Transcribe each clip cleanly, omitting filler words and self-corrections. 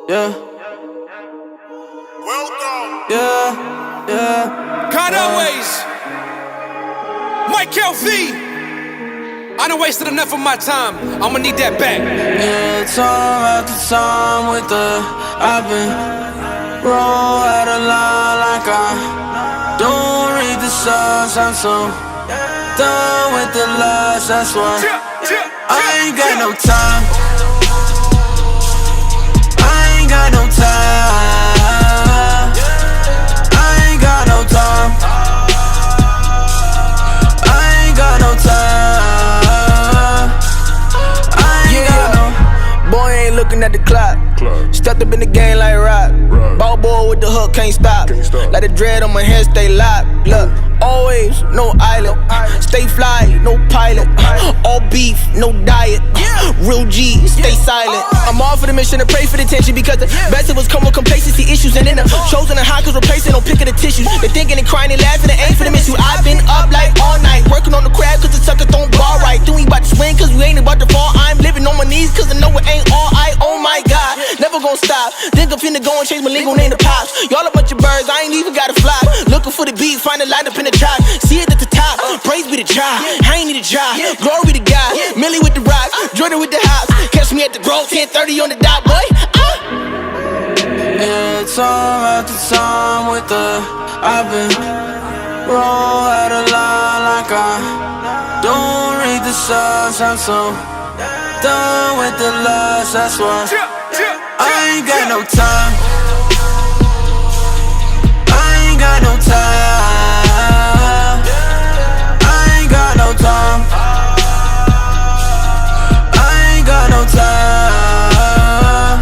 Yeah. Welcome. Yeah. Conway's Mike LV. I done wasted enough of my time. I'ma need that back. Yeah, time after time with I've been roll out of line like I don't read the signs. I'm so done with the lies, that's why I ain't got no time. I ain't got no time. I ain't got no time. I ain't got no time. I ain't got no. Boy ain't looking at the clock. Stepped up in the game like rock. Ball boy with the hook, can't stop. Like the dread on my head, stay locked. Look, always no island. Stay fly, no pilot. All beef, no diet. Real G, stay silent. I'm all for the mission to pray for the attention because the best of us come with complacency issues. And then the chosen and high cause replacing, no picking the tissues. They thinking and crying and laughing and ain't for the miss you. I've been up like all night, working on the crab cause the sucker don't ball right. Then we about to swing cause we ain't about to fall. I'm living on my knees cause I know it ain't all I. Oh my God, never gonna stop. Think I'm finna go and change my legal name to Pops. Y'all a bunch of birds, I ain't even gotta fly. Looking for the beat, find a line up in the drop. See it at the top, praise be the job. I ain't need a job, glory to God. Millie with the rock, Jordan with the house. Catch me at the Grove, 10:30 on the dot, boy. Yeah, time after time with I've been roll out of line like I don't read the signs. I'm so done with the lies, that's why I ain't got no time. I ain't got no time. I ain't got no time. I ain't got no time.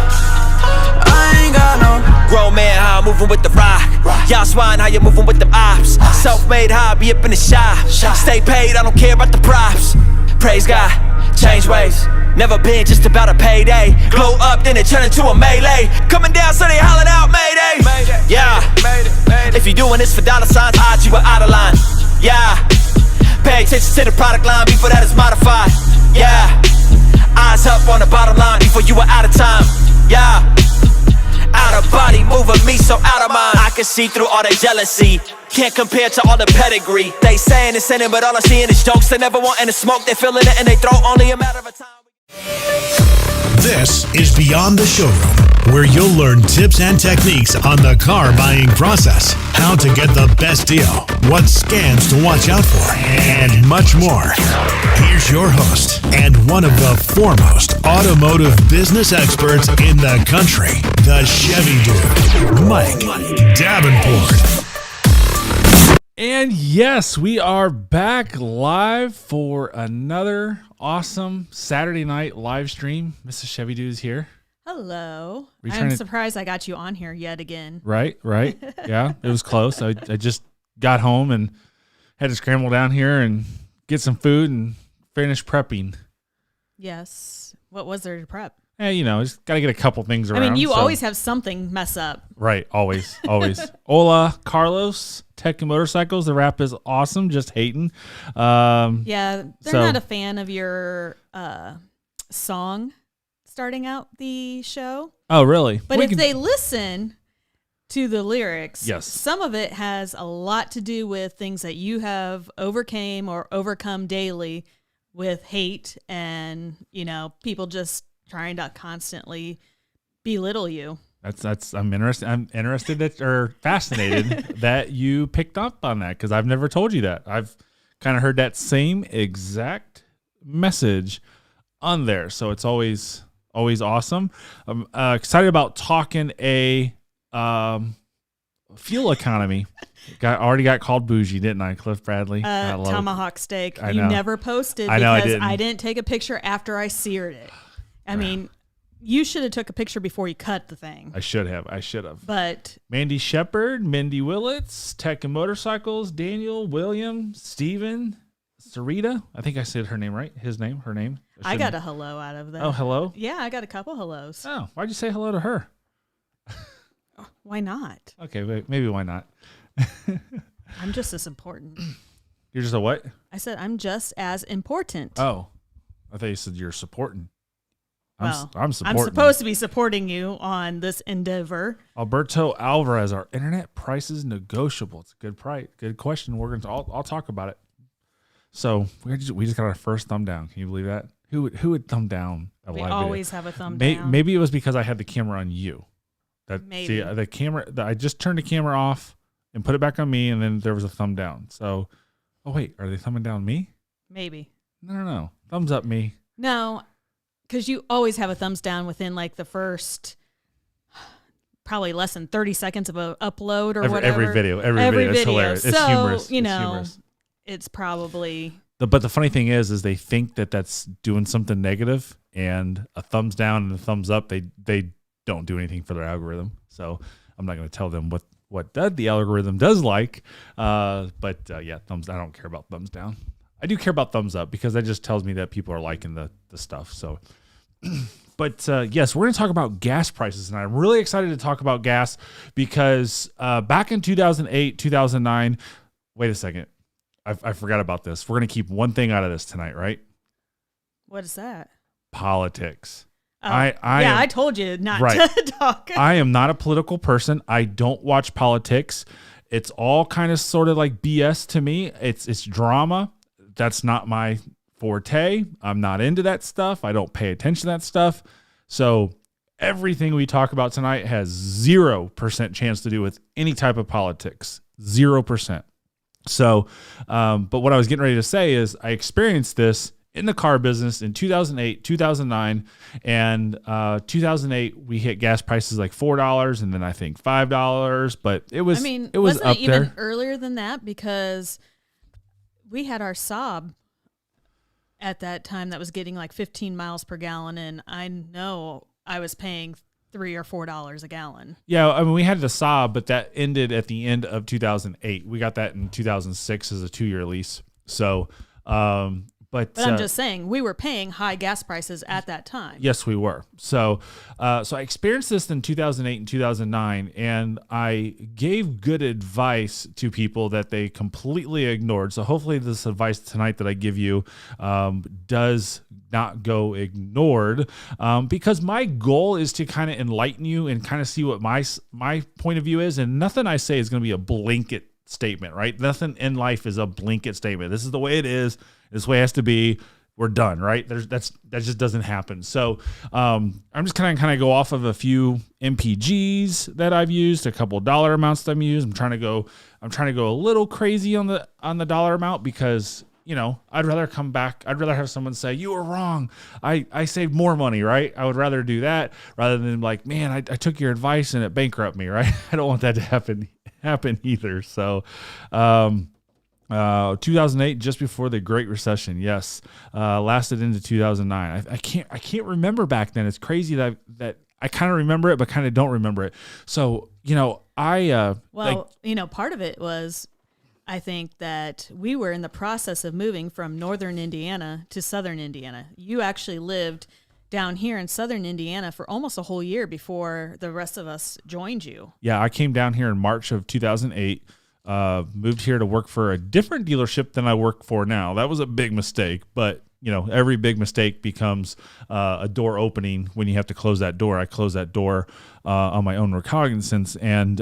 I ain't got no. Grown man, how I'm moving with the rock. Y'all swine, how you moving with them ops. Self-made hobby up in the shop. Stay paid, I don't care about the props. Praise God, change ways. Never been just about a payday. Glow up, then it turn into a melee. Coming down, so they hollering out Mayday. Yeah, if you doing this for dollar signs, odds you are out of line. Yeah, pay attention to the product line before that is modified. Yeah, eyes up on the bottom line before you are out of time. Yeah, out of body, moving me so out of mind. I can see through all their jealousy. Can't compare to all the pedigree. They saying it's sinning, but all I'm seeing is jokes. They never want any smoke, they feeling it and they throw only a matter of time. This is Beyond the Showroom, where you'll learn tips and techniques on the car buying process, how to get the best deal, what scams to watch out for, and much more. Here's your host and one of the foremost automotive business experts in the country, the Chevy Dude, Mike Davenport. And yes, we are back live for another awesome Saturday night live stream. Mrs. Chevy Dude is here. Hello. I'm surprised I got you on here yet again. Right. Yeah, it was close. I just got home and had to scramble down here and get some food and finish prepping. Yes. What was there to prep? Just got to get a couple things around. I mean, you always have something mess up. Right, always. Hola, Carlos, Tech and Motorcycles. The rap is awesome, just hating. Yeah, they're not a fan of your song starting out the show. Oh, really? But if they listen to the lyrics, yes, some of it has a lot to do with things that you have overcame or overcome daily with hate and, people just trying to constantly belittle you. I'm interested or fascinated that you picked up on that because I've never told you that. I've kind of heard that same exact message on there, so it's always awesome. I'm excited about talking a fuel economy. Already got called bougie, didn't I, Cliff Bradley? Tomahawk steak. You never posted because I didn't take a picture after I seared it. I mean, you should have took a picture before you cut the thing. I should have. But Mandy Shepard, Mindy Willits, Tech and Motorcycles, Daniel, William, Steven, Sarita. I think I said her name right. His name, her name. I got a hello out of that. Oh, hello? Yeah, I got a couple hellos. Oh, why'd you say hello to her? Why not? Okay, maybe why not? I'm just as important. You're just a what? I said I'm just as important. Oh, I thought you said you're supporting. Well, I'm supporting. I'm supposed to be supporting you on this endeavor. 𝘊𝘆𝘳 𝘊𝘆𝘳, our internet prices negotiable. It's a good price. Good question. I'll talk about it. So we just got our first thumb down. Can you believe that? Who would thumb down a We live always video? have a thumb down. Maybe it was because I had the camera on you. Maybe. See, the camera. I just turned the camera off and put it back on me, and then there was a thumb down. So, oh wait, are they thumbing down me? Maybe. No. Thumbs up me. No, because you always have a thumbs down within like the first probably less than 30 seconds of a upload or whatever. Every video. It's hilarious. It's so, humorous. You it's know, humorous. it's probably. But the funny thing is they think that that's doing something negative, and a thumbs down and a thumbs up, they don't do anything for their algorithm. So I'm not going to tell them what the algorithm does like. Yeah, thumbs. I don't care about thumbs down. I do care about thumbs up because that just tells me that people are liking the stuff. So, but yes, we're going to talk about gas prices, and I'm really excited to talk about gas because back in 2008, 2009. Wait a second. I forgot about this. We're going to keep one thing out of this tonight, right? What is that? Politics. Oh, I told you not right. to talk. I am not a political person. I don't watch politics. It's all kind of sort of like BS to me. It's drama. That's not my forte. I'm not into that stuff. I don't pay attention to that stuff. So everything we talk about tonight has 0% chance to do with any type of politics. 0%. So, but what I was getting ready to say is I experienced this in the car business in 2008, 2009, and 2008 we hit gas prices like $4, and then I think $5. But it was, it was wasn't up it even there earlier than that because we had our Saab at that time that was getting like 15 miles per gallon, and I know I was paying $3 or $4 a gallon. Yeah, I mean we had the Saab, but that ended at the end of 2008. We got that in 2006 as a 2-year lease. So, but I'm just saying we were paying high gas prices at that time. Yes, we were. So I experienced this in 2008 and 2009, and I gave good advice to people that they completely ignored. So hopefully this advice tonight that I give you does not go ignored, because my goal is to kind of enlighten you and kind of see what my point of view is, and nothing I say is going to be a blanket statement, right? Nothing in life is a blanket statement. This is the way it is. This way it has to be. We're done, right? That just doesn't happen. So I'm just kind of go off of a few MPGs that I've used, a couple of dollar amounts that I've used. I'm trying to go a little crazy on the dollar amount because I'd rather come back. I'd rather have someone say you were wrong. I saved more money, right? I would rather do that rather than like, man, I took your advice and it bankrupted me, right? I don't want that to happen either. So 2008, just before the Great Recession, yes, lasted into 2009. I can't remember back then. It's crazy that I kind of remember it, but kind of don't remember it. So part of it was, I think that we were in the process of moving from northern Indiana to southern Indiana. You actually lived down here in southern Indiana for almost a whole year before the rest of us joined you. Yeah, I came down here in March of 2008. Moved here to work for a different dealership than I work for now. That was a big mistake, but every big mistake becomes a door opening when you have to close that door. I closed that door on my own recognizance, and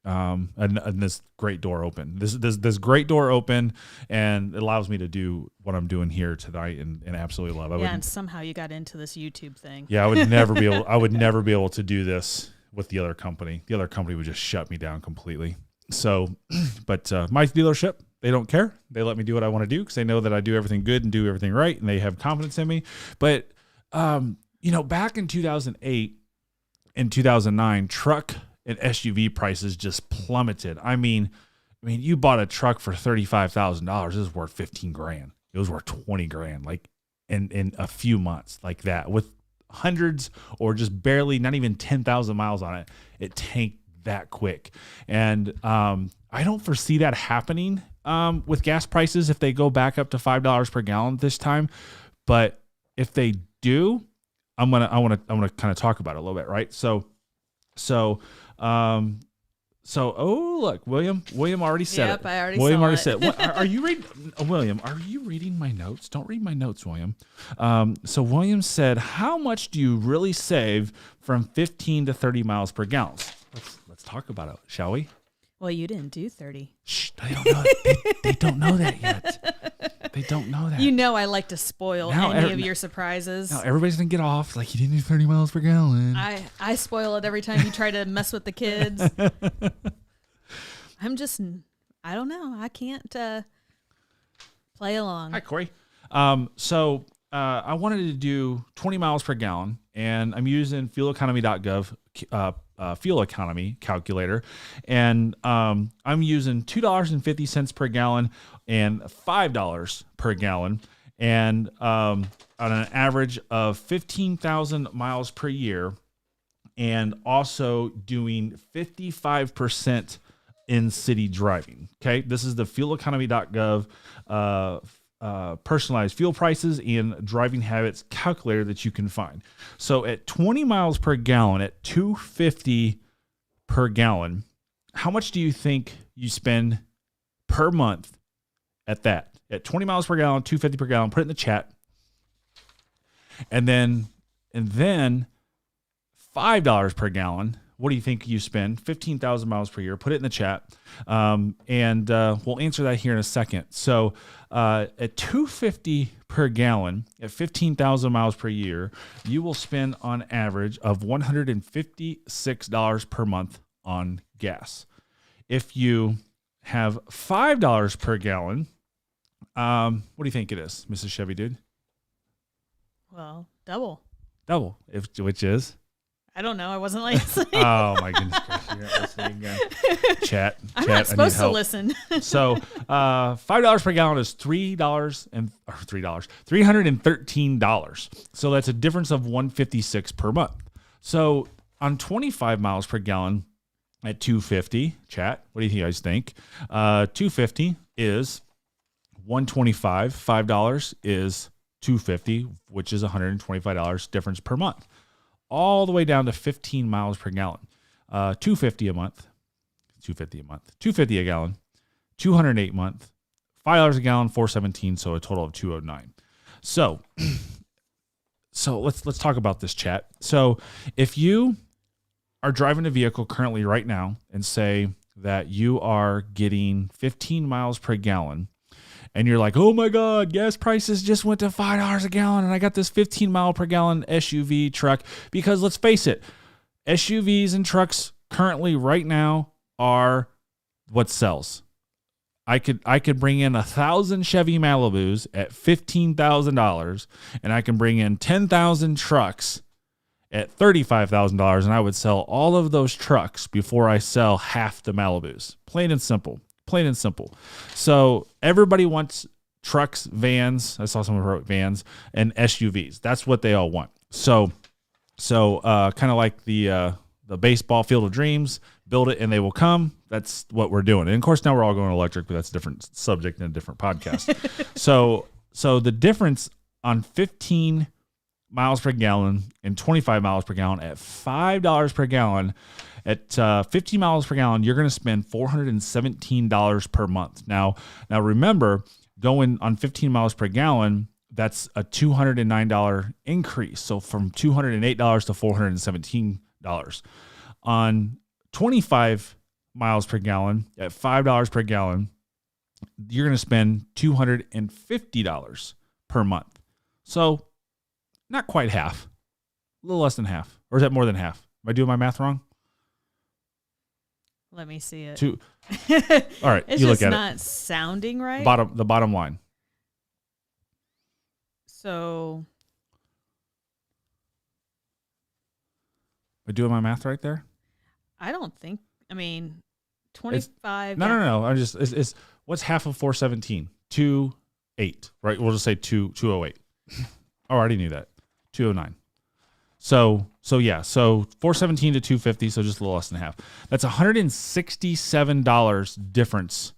this great door open. This great door open, and it allows me to do what I'm doing here tonight and absolutely love. And somehow you got into this YouTube thing. Yeah, I would never be able. I would never be able to do this with the other company. The other company would just shut me down completely. So, but my dealership, they don't care. They let me do what I want to do because they know that I do everything good and do everything right, and they have confidence in me. But, back in 2008 and 2009, truck and SUV prices just plummeted. I mean, you bought a truck for $35,000. It was worth $15,000. It was worth $20,000, like in a few months like that, with hundreds or just barely, not even 10,000 miles on it. It tanked that quick. And I don't foresee that happening with gas prices if they go back up to $5 per gallon this time. But if they do, I want to kind of talk about it a little bit, right? So oh look, William already said Yep, it. I already William saw already it. said. Are you reading, William? Are you reading my notes? Don't read my notes, William. So William said, "How much do you really save from 15 to 30 miles per gallon?" Let's talk about it, shall we? Well, you didn't do 30. Shh, they don't know. They don't know that yet. They don't know that. You know I like to spoil Now any of your surprises. Now everybody's gonna get off. Like, you didn't do 30 miles per gallon. I spoil it every time you try to mess with the kids. I don't know. I can't play along. Hi, Corey. So I wanted to do 20 miles per gallon, and I'm using fueleconomy.gov fuel economy calculator, and I'm using $2.50 per gallon and $5 per gallon, and on an average of 15,000 miles per year, and also doing 55% in city driving. Okay, this is the fueleconomy.gov personalized fuel prices and driving habits calculator that you can find. So at 20 miles per gallon, at $2.50 per gallon, how much do you think you spend per month at that? At 20 miles per gallon, $2.50 per gallon, put it in the chat. And then $5 per gallon. What do you think you spend? 15,000 miles per year. Put it in the chat. And we'll answer that here in a second. So at $2.50 per gallon, at 15,000 miles per year, you will spend on average of $156 per month on gas. If you have $5 per gallon, what do you think it is, Mrs. Chevy Dude? Well, double. Which is? I don't know. I wasn't listening. Oh my goodness gracious! You're not listening again. Chat. I'm not supposed to listen. So, $5 per gallon is $313. So that's a difference of $156 per month. So on 25 miles per gallon at $2.50, chat. What do you guys think? $2.50 is $125. $5 is $2.50, which is $125 difference per month. All the way down to 15 miles per gallon. $2.50 a month. $2.50 a gallon. $208 a month. $5 a gallon, $4.17, so a total of $209. So let's talk about this, chat. So if you are driving a vehicle currently right now and say that you are getting 15 miles per gallon, and you're like, oh my God, gas prices just went to $5 a gallon, and I got this 15 mile per gallon SUV truck. Because let's face it, SUVs and trucks currently right now are what sells. I could bring in 1,000 Chevy Malibus at $15,000, and I can bring in 10,000 trucks at $35,000, and I would sell all of those trucks before I sell half the Malibus. Plain and simple. So everybody wants trucks, vans. I saw someone wrote vans and SUVs. That's what they all want. So kind of like the baseball Field of Dreams, build it and they will come. That's what we're doing. And of course now we're all going electric, but that's a different subject and a different podcast. So the difference on 15 miles per gallon and 25 miles per gallon at $5 per gallon. At 15 miles per gallon, you're going to spend $417 per month. Now remember, going on 15 miles per gallon, that's a $209 increase. So from $208 to $417. On 25 miles per gallon, at $5 per gallon, you're going to spend $250 per month. So not quite half, a little less than half. Or is that more than half? Am I doing my math wrong? Let me see it. All right, it's you look just at not sounding right. The bottom line. So, Am I doing my math right there? I don't think. I mean, 25. No. I'm just. It's what's half of 417? 208, right? We'll just say 208. Oh, I already knew that. 209. So 417 to 250, so just a little less than half. That's $167 difference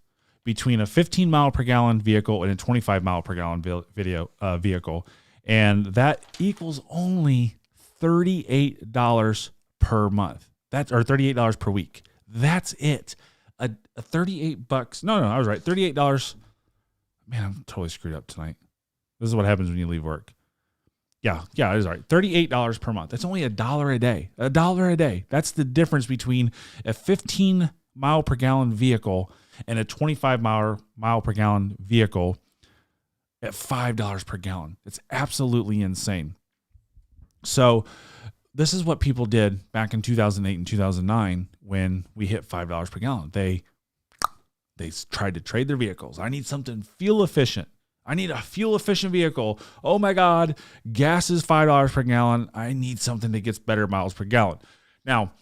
between a 15 mile per gallon vehicle and a 25 mile per gallon vehicle, and that equals only $38 per month. Or $38 per week. That's it. A $38. No, I was right. $38. Man, I'm totally screwed up tonight. This is what happens when you leave work. Yeah, I was right. $38 per month. That's only $1 a day. $1 a day. That's the difference between a 15 mile per gallon vehicle and a 25 mile per gallon vehicle at $5 per gallon. It's absolutely insane. So this is what people did back in 2008 and 2009 when we hit $5 per gallon. They tried to trade their vehicles. I need something fuel efficient. I need a fuel efficient vehicle. Oh my God, gas is $5 per gallon. I need something that gets better miles per gallon. Now,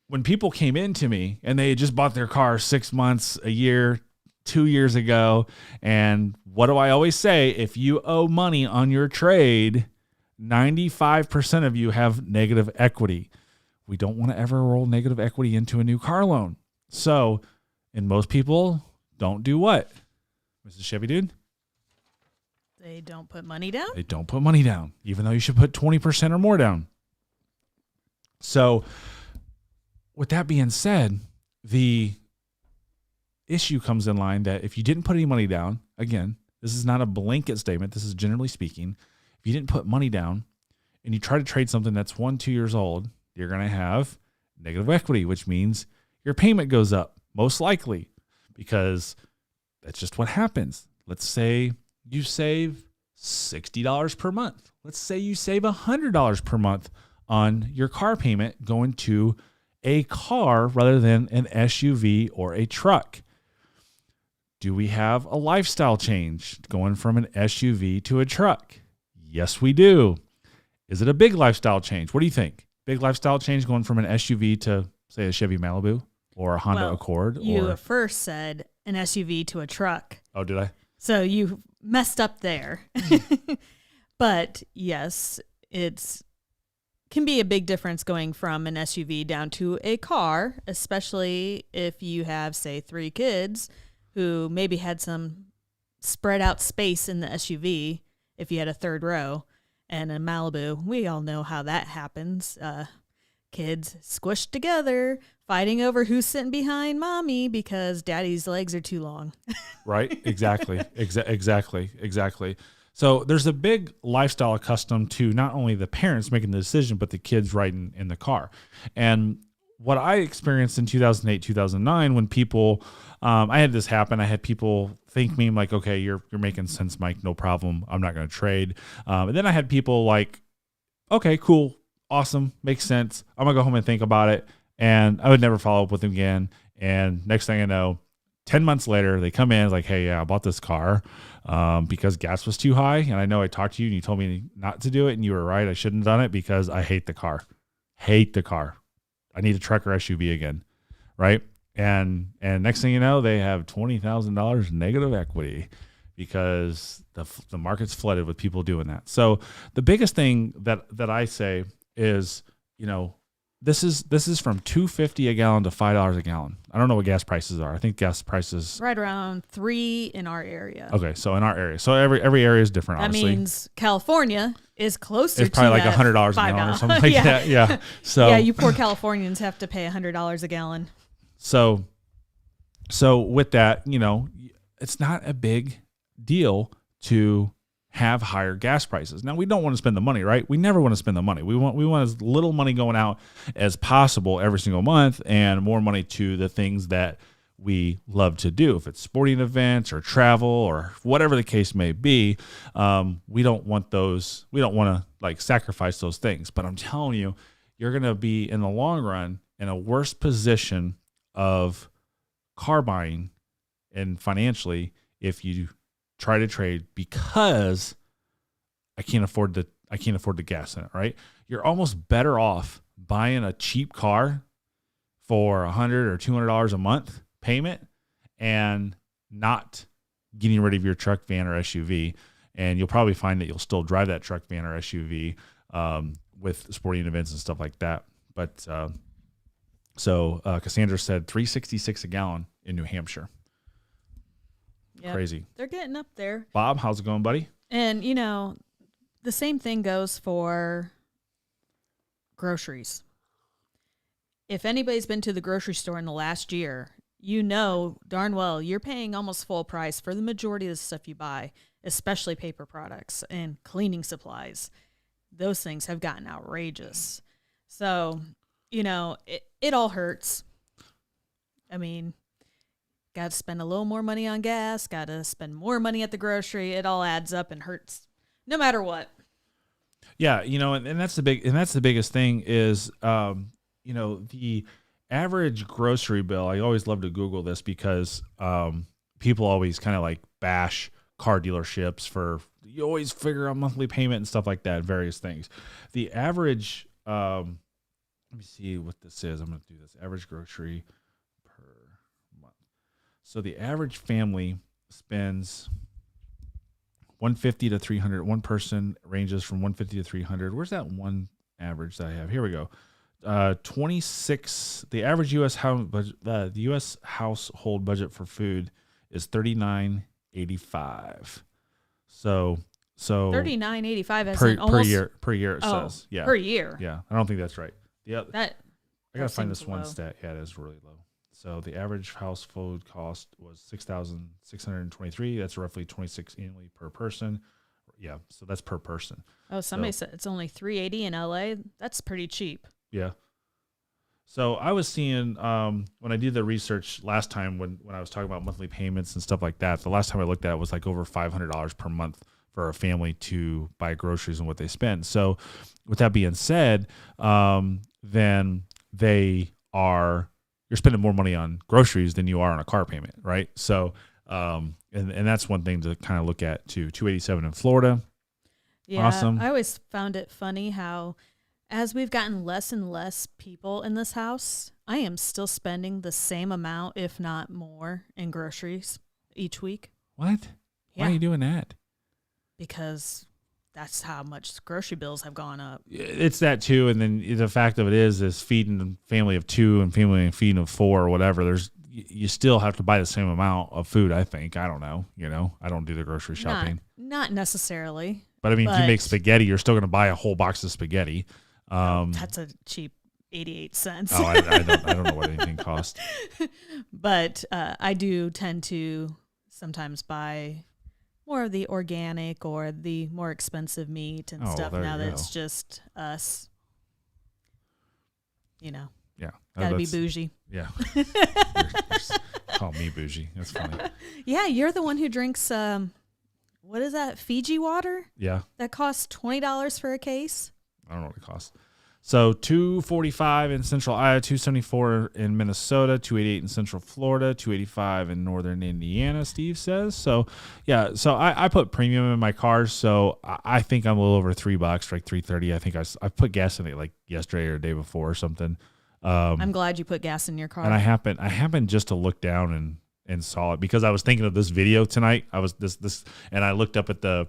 when people came into me and they had just bought their car 6 months, a year, 2 years ago, and what do I always say? If you owe money on your trade, 95% of you have negative equity. We don't want to ever roll negative equity into a new car loan. So, and most people don't do what? Mrs. Chevy Dude? They don't put money down? They don't put money down, even though you should put 20% or more down. So, with that being said, the issue comes in line that if you didn't put any money down, again, this is not a blanket statement. This is generally speaking. If you didn't put money down and you try to trade something that's 1-2 years old, you're going to have negative equity, which means your payment goes up, most likely, because that's just what happens. Let's say you save $60 per month. Let's say you save $100 per month on your car payment going to a car rather than an SUV or a truck. Do we have a lifestyle change going from an SUV to a truck? Yes, we do. Is it a big lifestyle change? What do you think? Big lifestyle change going from an SUV to, say, a Chevy Malibu or a Honda Accord? You first said an SUV to a truck. Oh, did I? So you messed up there. But yes, it's can be a big difference going from an SUV down to a car, especially if you have, say, 3 kids who maybe had some spread out space in the SUV. If you had a third row and a Malibu, we all know how that happens. Kids squished together, fighting over who's sitting behind mommy because daddy's legs are too long. Right? Exactly. Exactly. So there's a big lifestyle accustomed to not only the parents making the decision, but the kids riding in the car. And what I experienced in 2008, 2009, when people, I had this happen. I had people think me like, okay, you're making sense, Mike. No problem. I'm not going to trade. And then I had people like, okay, cool. Awesome. Makes sense. I'm going to go home and think about it. And I would never follow up with them again. And next thing I know, 10 months later, they come in like, hey, yeah, I bought this car because gas was too high. And I know I talked to you and you told me not to do it. And you were right. I shouldn't have done it because I hate the car. I need a truck or SUV again. Right. And next thing you know, they have $20,000 negative equity because the market's flooded with people doing that. So the biggest thing that I say is, you know, this is from $2.50 a gallon to $5 a gallon. I don't know what gas prices are. I think gas prices right around 3 in our area. Okay, so in our area, so every area is different. That obviously means California is closer. It's probably to like $100 a gallon or something like that. Yeah. So yeah, you poor Californians have to pay $100 a gallon. So with that, you know, it's not a big deal to have higher gas prices. Now, we don't want to spend the money, right? We never want to spend the money. We want as little money going out as possible every single month and more money to the things that we love to do. If it's sporting events or travel or whatever the case may be, we don't want those. We don't want to like sacrifice those things. But I'm telling you, you're going to be in the long run in a worse position of car buying and financially if you try to trade because I can't afford the gas in it, right? You're almost better off buying a cheap car for $100 or $200 a month payment and not getting rid of your truck, van, or SUV. And you'll probably find that you'll still drive that truck, van, or SUV with sporting events and stuff like that. But Cassandra said $3.66 a gallon in New Hampshire. Yep. Crazy. They're getting up there. Bob, how's it going, buddy? And, you know, the same thing goes for groceries. if anybody's been to the grocery store in the last year, you know darn well you're paying almost full price for the majority of the stuff you buy, especially paper products and cleaning supplies. Those things have gotten outrageous. So, it all hurts. I mean, got to spend a little more money on gas, got to spend more money at the grocery. It all adds up and hurts no matter what. Yeah, and that's the biggest thing is, the average grocery bill. I always love to Google this because people always kind of like bash car dealerships for, you always figure out monthly payment and stuff like that, various things. The average, let me see what this is. I'm going to do this. Average grocery per month. So the average family spends 150 to 300. One person ranges from 150 to 300. Where's that one average that I have? Here we go. 26. The average U.S. the U.S. household budget for food is $39.85. So $39.85 as per almost year it says. Yeah. Per year. Yeah. I don't think that's right. Yeah. That I gotta find this seems one low. stat. Yeah, it is really low. So the average household cost was $6,623. That's roughly $26 annually per person. Yeah, so that's per person. Oh, somebody said it's only $380 in LA. That's pretty cheap. Yeah. So I was seeing when I did the research last time when I was talking about monthly payments and stuff like that, the last time I looked at it was like over $500 per month for a family to buy groceries and what they spend. So with that being said, then you're spending more money on groceries than you are on a car payment, right? So and that's one thing to kind of look at too. 287 in Florida. Yeah, awesome. I always found it funny how as we've gotten less and less people in this house, I am still spending the same amount, if not more, in groceries each week. What? Yeah. Why are you doing that? Because that's how much grocery bills have gone up. It's that too, and then the fact of it is feeding a family of 2 and feeding of 4 or whatever. You still have to buy the same amount of food. I think. I don't know. I don't do the grocery shopping. Not necessarily. But I mean, if you make spaghetti, you're still going to buy a whole box of spaghetti. That's a cheap 88 cents. Oh, I don't know what anything costs. But I do tend to sometimes buy more of the organic or the more expensive meat and stuff now that it's just us. Yeah. Gotta be bougie. Yeah. Call me bougie. That's funny. Yeah, you're the one who drinks, what is that, Fiji water? Yeah. That costs $20 for a case? I don't know what it costs. So $245 in Central Iowa, $274 in Minnesota, $288 in Central Florida, $285 in Northern Indiana, Steve says. So, yeah, so I put premium in my car, so I think I'm a little over $3, like $3.30. I think I put gas in it like yesterday or the day before or something. I'm glad you put gas in your car. And I happened just to look down and saw it because I was thinking of this video tonight. I was this and I looked up at the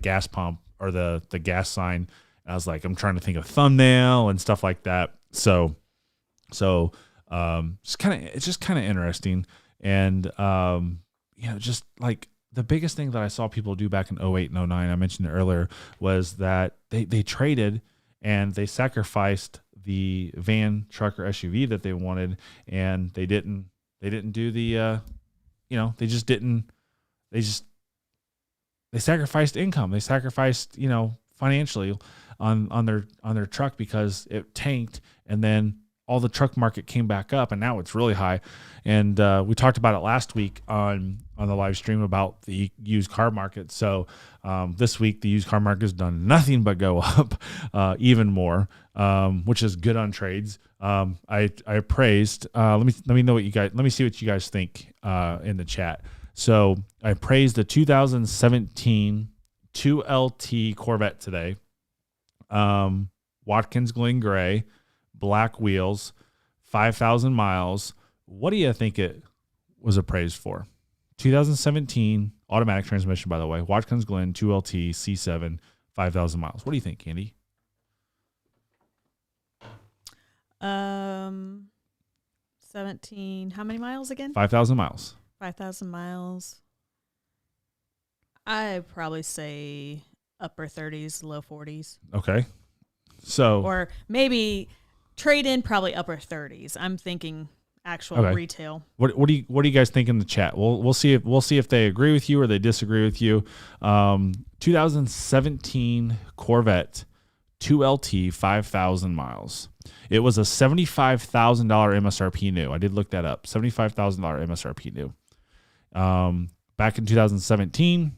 gas pump or the gas sign. I was like, I'm trying to think of thumbnail and stuff like that. So it's just kind of interesting. And, just like the biggest thing that I saw people do back in 08 and 09, I mentioned it earlier, was that they traded and they sacrificed the van, truck, or SUV that they wanted. And they didn't do the, they sacrificed income. They sacrificed, financially on their truck because it tanked, and then all the truck market came back up, and now it's really high. And we talked about it last week on the live stream about the used car market. So this week the used car market has done nothing but go up even more, which is good on trades. I praised. Let me know what you guys. Let me see what you guys think in the chat. So I praised the 2017 2LT Corvette today. Watkins Glen gray, black wheels, 5,000 miles. What do you think it was appraised for? 2017 automatic transmission, by the way. Watkins Glen 2LT C7, 5,000 miles. What do you think, Candy? 17. How many miles again? 5,000 miles. 5,000 miles. I'd probably say upper 30s, low 40s. Okay. So or maybe trade in probably upper 30s. I'm thinking actual Okay. retail. What do you guys think in the chat? We'll see if they agree with you or they disagree with you. 2017 Corvette 2LT 5,000 miles. It was a $75,000 MSRP new. I did look that up. $75,000 MSRP new. Back in 2017,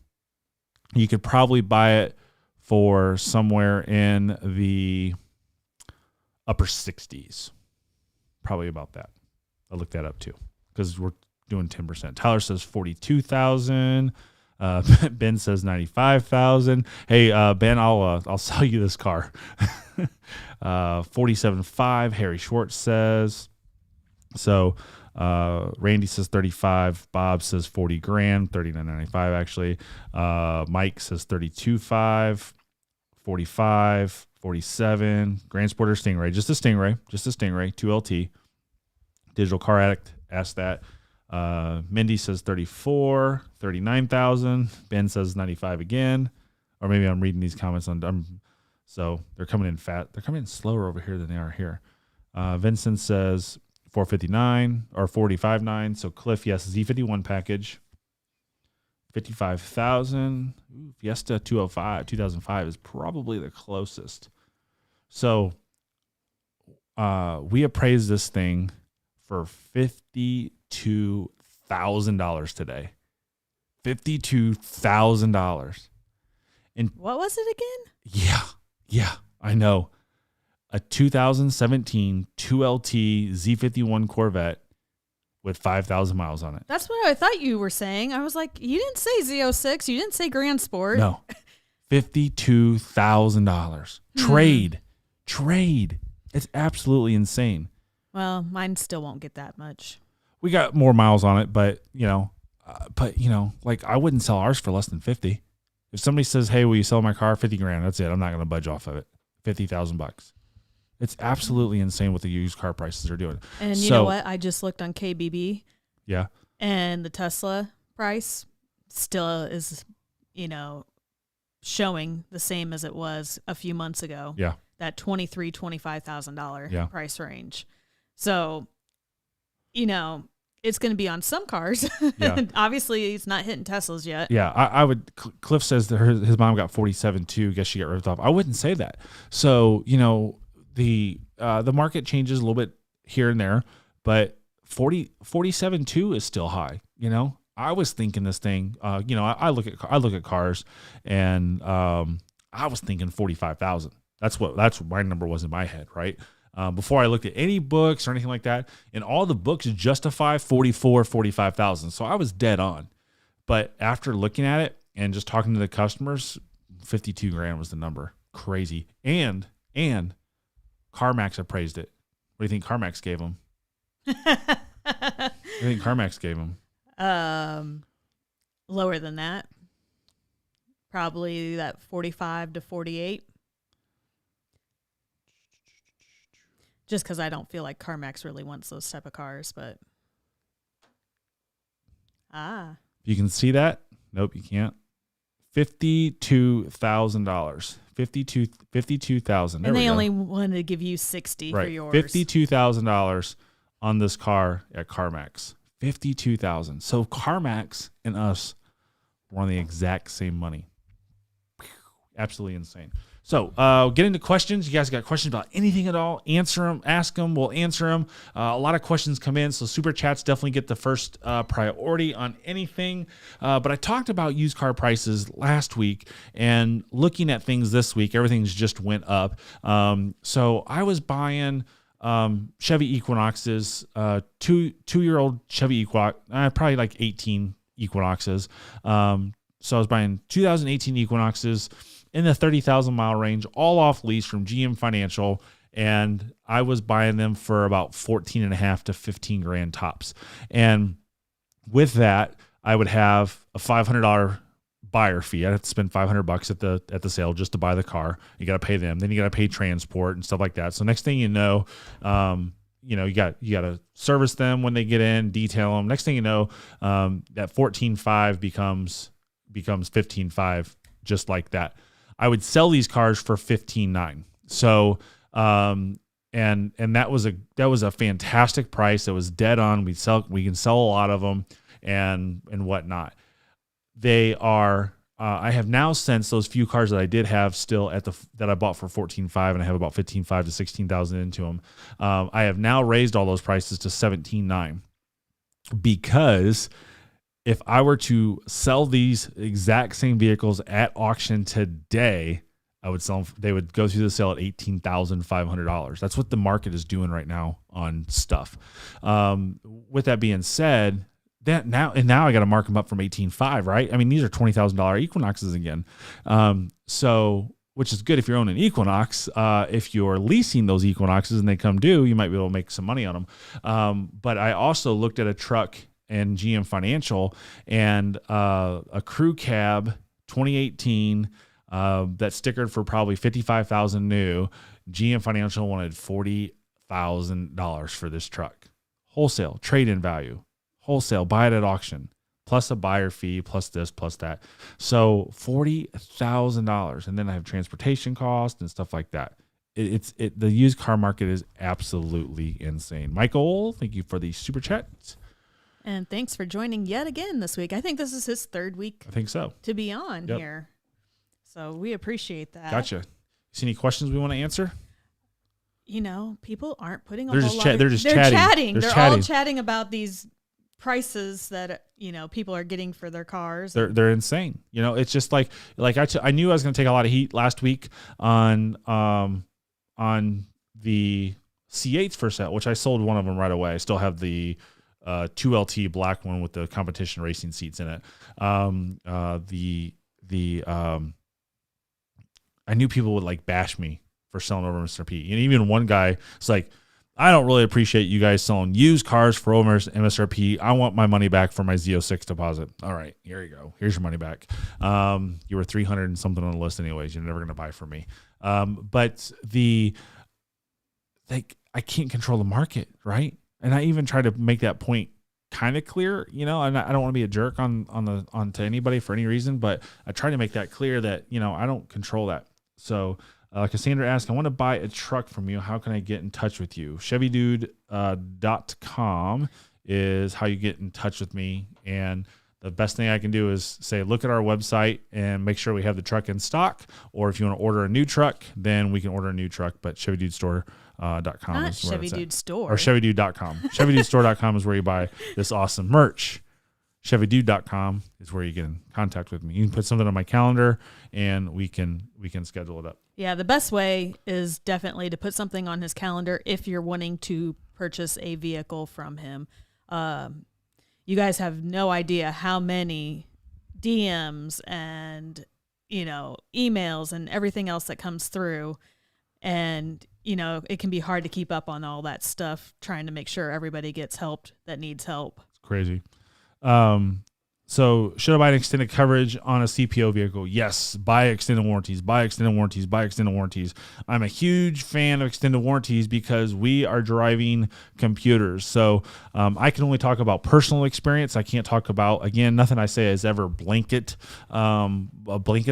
you could probably buy it for somewhere in the upper 60s. Probably about that. I looked that up too because we're doing 10%. Tyler says 42,000. Ben says 95,000. Hey, Ben, I'll sell you this car. 47.5. Harry Schwartz says. So, Randy says 35. Bob says 40 grand. 39.95 actually. Mike says 32.5. 45. 47. Grand Sporter Stingray. Just a Stingray. 2LT. Digital Car Addict asked that. Mindy says 34, 39,000. Ben says 95 again. Or maybe I'm reading these comments so they're coming in fat. They're coming in slower over here than they are here. Vincent says 459 or 45.9. So Cliff, yes, Z51 package. 55,000. Fiesta 2005 is probably the closest. So we appraised this thing for $52,000 today. $52,000. And What was it again? yeah, I know. A 2017 2LT Z51 Corvette with 5,000 miles on it. That's what I thought you were saying. I was like, you didn't say Z06. You didn't say Grand Sport. No. $52,000. Trade. It's absolutely insane. Well, mine still won't get that much. We got more miles on it, but like I wouldn't sell ours for less than 50. If somebody says, "Hey, will you sell my car?" 50 grand. That's it. I'm not going to budge off of it. $50,000. It's absolutely insane what the used car prices are doing. And you know what? I just looked on KBB. Yeah. And the Tesla price still is, showing the same as it was a few months ago. Yeah. That $23,000-$25,000 Yeah. price range. So, it's going to be on some cars. Yeah. Obviously, it's not hitting Teslas yet. Yeah, I would. Cliff says that his mom got 47 too. Guess she got ripped off. I wouldn't say that. So the market changes a little bit here and there, but 47 too is still high. I was thinking this thing. I look at cars, and I was thinking 45,000. That's what my number was in my head, right? Before I looked at any books or anything like that, and all the books justify 45,000. So I was dead on. But after looking at it and just talking to the customers, 52 grand was the number. Crazy. And CarMax appraised it. What do you think CarMax gave them? Lower than that. Probably that 45 to 48. Just because I don't feel like CarMax really wants those type of cars, but You can see that? Nope, you can't. $52,000. $52,000. And they only wanted to give you 60 for yours. $52,000 on this car at CarMax. $52,000. So CarMax and us were on the exact same money. Absolutely insane. So get into questions. You guys got questions about anything at all? Answer them. Ask them. We'll answer them. A lot of questions come in, so super chats definitely get the first priority on anything. But I talked about used car prices last week, and looking at things this week, everything's just went up. So I was buying Chevy Equinoxes, two-year-old Chevy Equinox, probably like 18 Equinoxes. So I was buying 2018 Equinoxes in the 30,000 mile range, all off lease from GM Financial. And I was buying them for about 14.5 to 15 grand tops. And with that, I would have a $500 buyer fee. I'd have to spend $500 at the sale just to buy the car. You got to pay them. Then you got to pay transport and stuff like that. So next thing you know, you got to service them when they get in, detail them. Next thing you know, that 14.5 becomes 15.5, just like that. I would sell these cars for 15.9. So that was a fantastic price. It was dead on. We can sell a lot of them and whatnot. They are. I have now, since those few cars that I did have still that I bought for $14,500, and I have about $15,500 to $16,000 into them. I have now raised all those prices to $17,900, because if I were to sell these exact same vehicles at auction today, I would sell them. They would go through the sale at $18,500. That's what the market is doing right now on stuff. With that being said, now I got to mark them up from $18,500, right? I mean, these are $20,000 Equinoxes again. So, which is good if you're owning an Equinox. If you're leasing those Equinoxes and they come due, you might be able to make some money on them. But I also looked at a truck and GM Financial, and a crew cab 2018 that stickered for probably $55,000 new. GM Financial wanted $40,000 for this truck. Wholesale, trade-in value. Wholesale, buy it at auction, plus a buyer fee, plus this, plus that. So $40,000. And then I have transportation costs and stuff like that. The used car market is absolutely insane. Michael, thank you for the super chat. And thanks for joining yet again this week. I think this is his third week. I think so. To be on here. So we appreciate that. Gotcha. See any questions we want to answer? You know, people aren't putting They're just chatting. They're all chatting about these prices that, you know, people are getting for their cars. They're insane. You know, it's just like I knew I was going to take a lot of heat last week on the C8s for sale, which I sold one of them right away. I still have the 2LT black one with the competition racing seats in it. I knew people would like bash me for selling over Mr. P. And even one guy was like, I don't really appreciate you guys selling used cars for over MSRP. I want my money back for my Z06 deposit. All right, here you go. Here's your money back. You were 300 and something on the list anyways. You're never going to buy from me. But I can't control the market, right? And I even try to make that point kind of clear, you know, and I don't want to be a jerk on to anybody for any reason, but I try to make that clear that, you know, I don't control that. So Cassandra asked, I want to buy a truck from you. How can I get in touch with you? ChevyDude.com is how you get in touch with me. And the best thing I can do is say, look at our website and make sure we have the truck in stock. Or if you want to order a new truck, then we can order a new truck. But ChevyDudeStore.com Not is where Chevy it's Dude at. Store. Or ChevyDude.com. ChevyDudeStore.com is where you buy this awesome merch. ChevyDude.com is where you get in contact with me. You can put something on my calendar and we can schedule it up. Yeah, the best way is definitely to put something on his calendar if you're wanting to purchase a vehicle from him. You guys have no idea how many DMs and, you know, emails and everything else that comes through. And, you know, it can be hard to keep up on all that stuff, trying to make sure everybody gets helped that needs help. It's crazy. So should I buy an extended coverage on a CPO vehicle? Yes. Buy extended warranties, buy extended warranties, buy extended warranties. I'm a huge fan of extended warranties because we are driving computers. So I can only talk about personal experience. I can't talk about, again, nothing I say is ever a blanket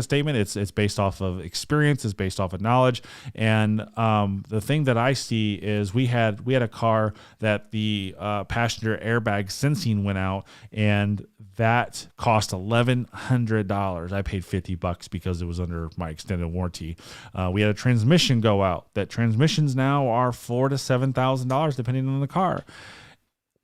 statement. It's based off of experience. It's based off of knowledge. And the thing that I see is we had a car that the passenger airbag sensing went out, and that cost $1,100. I paid $50 because it was under my extended warranty. We had a transmission go out. That transmissions now are $4,000 to $7,000 depending on the car.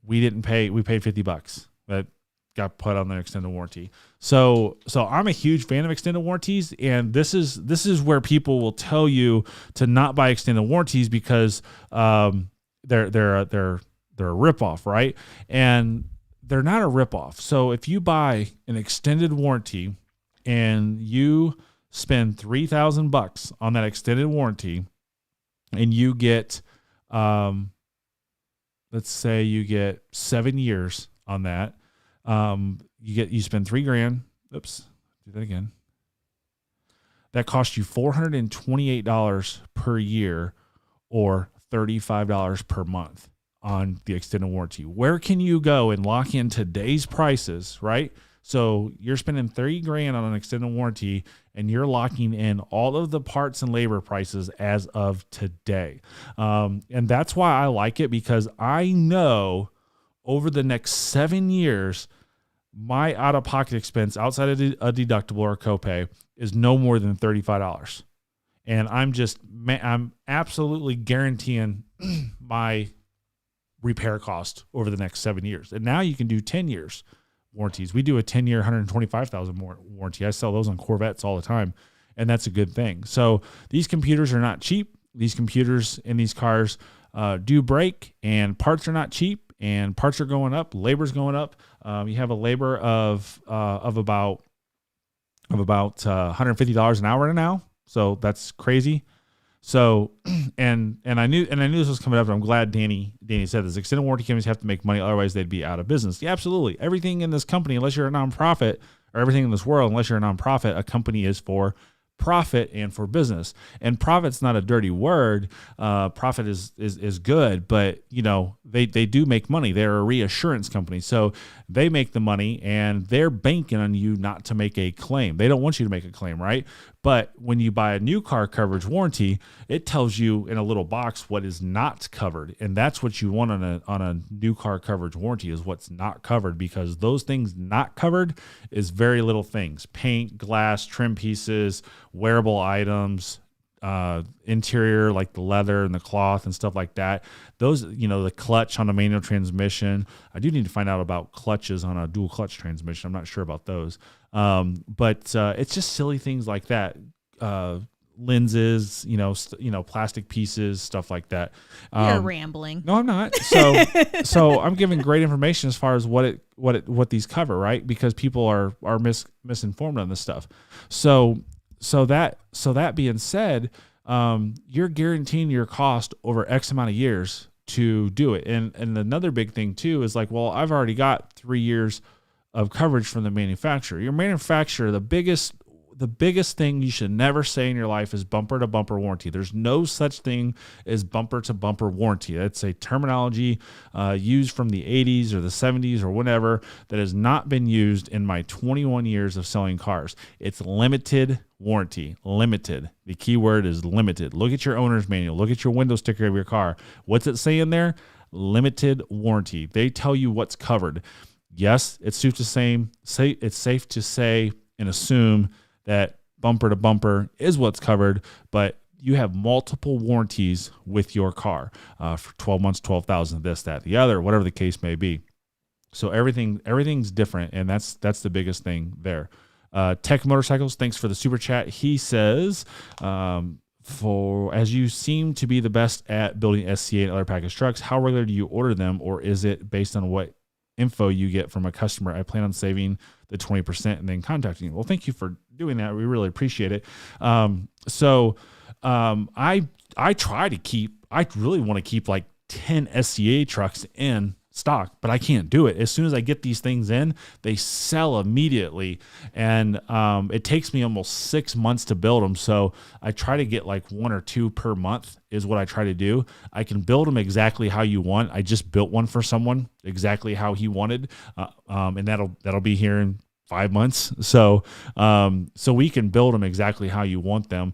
We didn't pay. We paid $50. That got put on their extended warranty. So I'm a huge fan of extended warranties, and this is where people will tell you to not buy extended warranties because they're a ripoff, right? And they're not a ripoff. So if you buy an extended warranty and you spend $3,000 on that extended warranty, and you get, let's say you get 7 years on that, you spend $3,000. Oops, do that again. That costs you $428 per year, or $35 per month on the extended warranty. Where can you go and lock in today's prices, right? So you're spending $30,000 on an extended warranty, and you're locking in all of the parts and labor prices as of today. And that's why I like it, because I know over the next 7 years, my out-of-pocket expense outside of a deductible or copay is no more than $35. And I'm absolutely guaranteeing my repair cost over the next 7 years. And now you can do 10 years warranties. We do a 10-year, $125,000 warranty. I sell those on Corvettes all the time, and that's a good thing. So these computers are not cheap. These computers in these cars do break, and parts are not cheap, and parts are going up. Labor's going up. You have a labor of about $150 an hour now. So that's crazy. So, and I knew this was coming up, and I'm glad Danny said this. Extended warranty companies have to make money, otherwise they'd be out of business. Yeah, absolutely. Everything in this company, unless you're a nonprofit, or everything in this world, unless you're a nonprofit, a company is for profit and for business. And profit's not a dirty word. Profit is good, but they do make money. They're a reassurance company. So they make the money, and they're banking on you not to make a claim. They don't want you to make a claim, right? But when you buy a new car coverage warranty, it tells you in a little box what is not covered. And that's what you want on a new car coverage warranty, is what's not covered, because those things not covered is very little things: paint, glass, trim pieces, wearable items, interior, like the leather and the cloth and stuff like that. Those, the clutch on a manual transmission. I do need to find out about clutches on a dual clutch transmission. I'm not sure about those. But it's just silly things like that. Lenses, plastic pieces, stuff like that. You're rambling. No, I'm not. So I'm giving great information as far as what these cover, right? Because people are misinformed on this stuff. So that being said, you're guaranteeing your cost over X amount of years to do it. And another big thing too is like, well, I've already got 3 years of coverage from the manufacturer. Your manufacturer, the biggest thing you should never say in your life is bumper to bumper warranty. There's no such thing as bumper to bumper warranty. That's a terminology used from the 80s or the 70s or whatever that has not been used in my 21 years of selling cars. It's limited warranty. Limited. The key word is limited. Look at your owner's manual. Look at your window sticker of your car. What's it saying there? Limited warranty. They tell you what's covered. Yes, it's safe to say and assume that bumper to bumper is what's covered, but you have multiple warranties with your car for 12 months, 12,000, this, that, the other, whatever the case may be. So everything's different, and that's the biggest thing there. Tech Motorcycles, thanks for the super chat. He says, as you seem to be the best at building SCA and other package trucks, how regular do you order them, or is it based on what info you get from a customer? I plan on saving the 20% and then contacting you. Well, thank you for doing that. We really appreciate it. I really want to keep like 10 SCA trucks in stock, but I can't do it. As soon as I get these things in, they sell immediately. And it takes me almost 6 months to build them. So I try to get like 1 or 2 per month is what I try to do. I can build them exactly how you want. I just built one for someone exactly how he wanted. And that'll be here in 5 months. So we can build them exactly how you want them.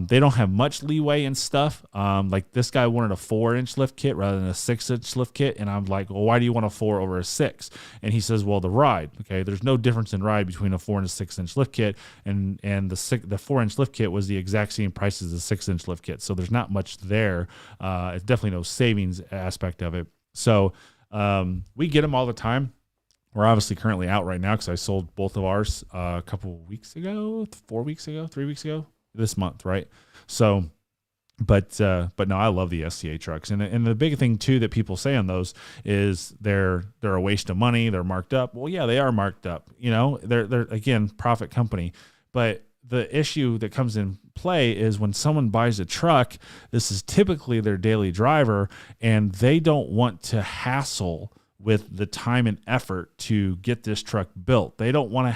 They don't have much leeway and stuff. Like this guy wanted a 4-inch lift kit rather than a 6-inch lift kit. And I'm like, well, why do you want a 4 over a 6? And he says, well, the ride. Okay. There's no difference in ride between a 4 and a 6-inch lift kit. And the 4-inch lift kit was the exact same price as the 6-inch lift kit. So there's not much there. It's definitely no savings aspect of it. So we get them all the time. We're obviously currently out right now because I sold both of ours a couple of weeks ago, 4 weeks ago, 3 weeks ago, this month, right? So, but no, I love the SCA trucks, and the big thing too that people say on those is they're a waste of money. They're marked up. Well, yeah, they are marked up. They're again profit company, but the issue that comes in play is when someone buys a truck, this is typically their daily driver, and they don't want to hassle with the time and effort to get this truck built. They don't want to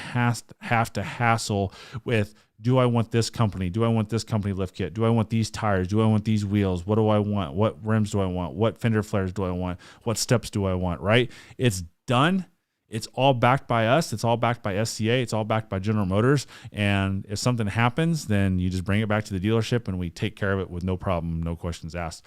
have to hassle with, do I want this company? Do I want this company lift kit? Do I want these tires? Do I want these wheels? What do I want? What rims do I want? What fender flares do I want? What steps do I want, right? It's done It's all backed by us. It's all backed by SCA. It's all backed by General Motors. And if something happens, then you just bring it back to the dealership and we take care of it with no problem, no questions asked.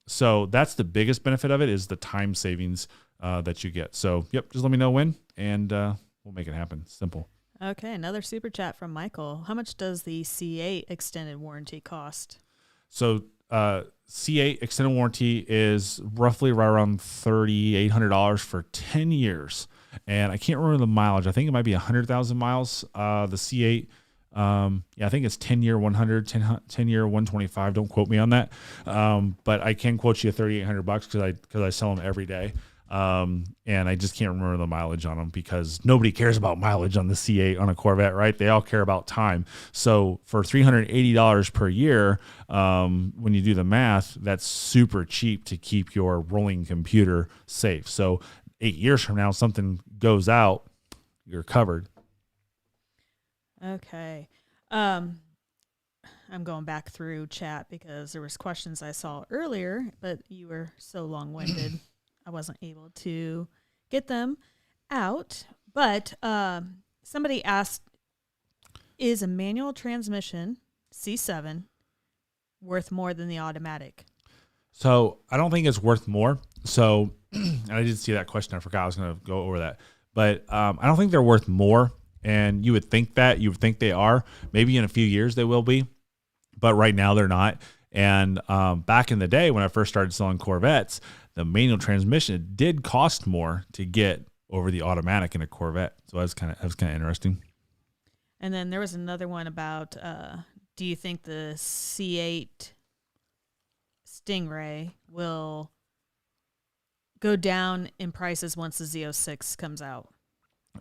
So that's the biggest benefit of it, is the time savings that you get. So, yep, just let me know when, and we'll make it happen. Simple. Okay, another super chat from Michael. How much does the C8 extended warranty cost? So C8 extended warranty is roughly right around $3,800 for 10 years. And I can't remember the mileage. I think it might be 100,000 miles. The C8, I think it's 10-year 100, 10-year 125. Don't quote me on that. But I can quote you $3,800 because I sell them every day. And I just can't remember the mileage on them because nobody cares about mileage on the C8 on a Corvette, right? They all care about time. So for $380 per year, when you do the math, that's super cheap to keep your rolling computer safe. So 8 years from now, something goes out, you're covered. Okay. I'm going back through chat because there was questions I saw earlier, but you were so long-winded. I wasn't able to get them out. But somebody asked, is a manual transmission C7 worth more than the automatic? So I don't think it's worth more. So, and I did see that question. I forgot I was going to go over that. But I don't think they're worth more. And you would think that. You would think they are. Maybe in a few years they will be. But right now they're not. And back in the day when I first started selling Corvettes, the manual transmission did cost more to get over the automatic in a Corvette. So that was kind of interesting. And then there was another one about, do you think the C8 Stingray will go down in prices once the Z06 comes out?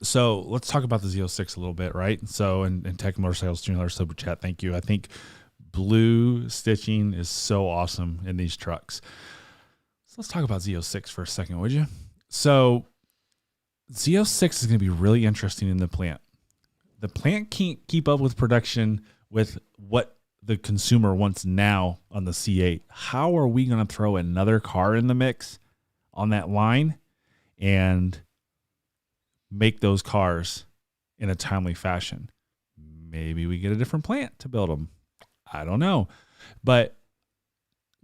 So let's talk about the Z06 a little bit, right? So, and Tech Motorcycles $2 Super Chat, thank you. I think blue stitching is so awesome in these trucks. So let's talk about Z06 for a second, would you? So Z06 is going to be really interesting in the plant. The plant can't keep up with production with what the consumer wants now on the C8. How are we going to throw another car in the mix on that line and make those cars in a timely fashion? Maybe we get a different plant to build them. I don't know. But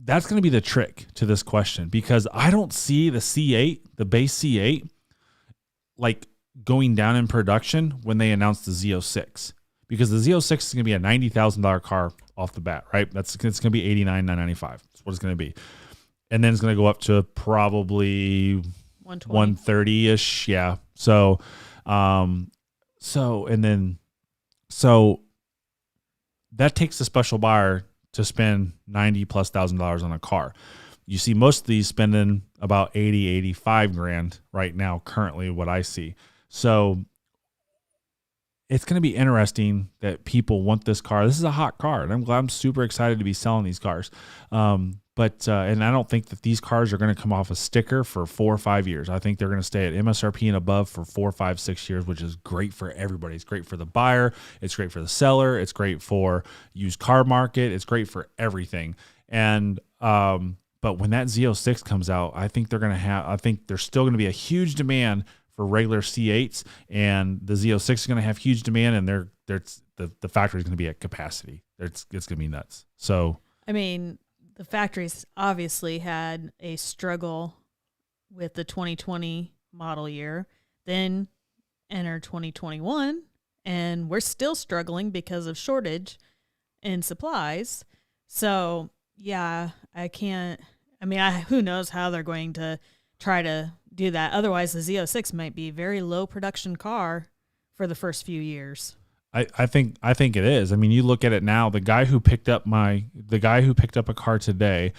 that's going to be the trick to this question, because I don't see the C8, the base C8, like going down in production when they announce the Z06, because the Z06 is going to be a $90,000 car off the bat, right? It's going to be $89,995. That's what it's going to be. And then it's going to go up to probably 130-ish. Yeah. So that takes a special buyer to spend $90,000+ on a car. You see most of these spending about 80, 85 grand right now, currently what I see. So it's going to be interesting that people want this car. This is a hot car, and I'm super excited to be selling these cars. But I don't think that these cars are going to come off a sticker for 4 or 5 years. I think they're going to stay at MSRP and above for 4, 5, 6 years, which is great for everybody. It's great for the buyer. It's great for the seller. It's great for used car market. It's great for everything. And but when that Z06 comes out, I think there's still going to be a huge demand for regular C8s, and the Z06 is going to have huge demand, and the factory is going to be at capacity. It's going to be nuts. So I mean, the factories obviously had a struggle with the 2020 model year, then enter 2021, and we're still struggling because of shortage in supplies. So yeah, who knows how they're going to try to do that. Otherwise, the Z06 might be a very low production car for the first few years. I think it is. I mean, you look at it now. The guy who picked up a car today,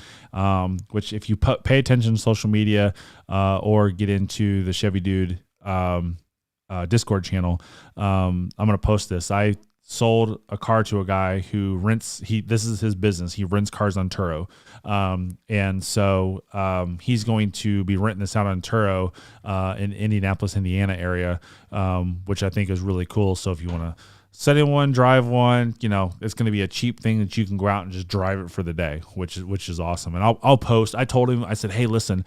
which if you pay attention to social media or get into the Chevy Dude Discord channel, I'm gonna post this. I sold a car to a guy who this is his business. He rents cars on Turo. And so he's going to be renting this out on Turo in Indianapolis, Indiana area, which I think is really cool. So if you want to set in one, drive one, it's going to be a cheap thing that you can go out and just drive it for the day, which is awesome. And I'll post. I told him, I said, hey, listen,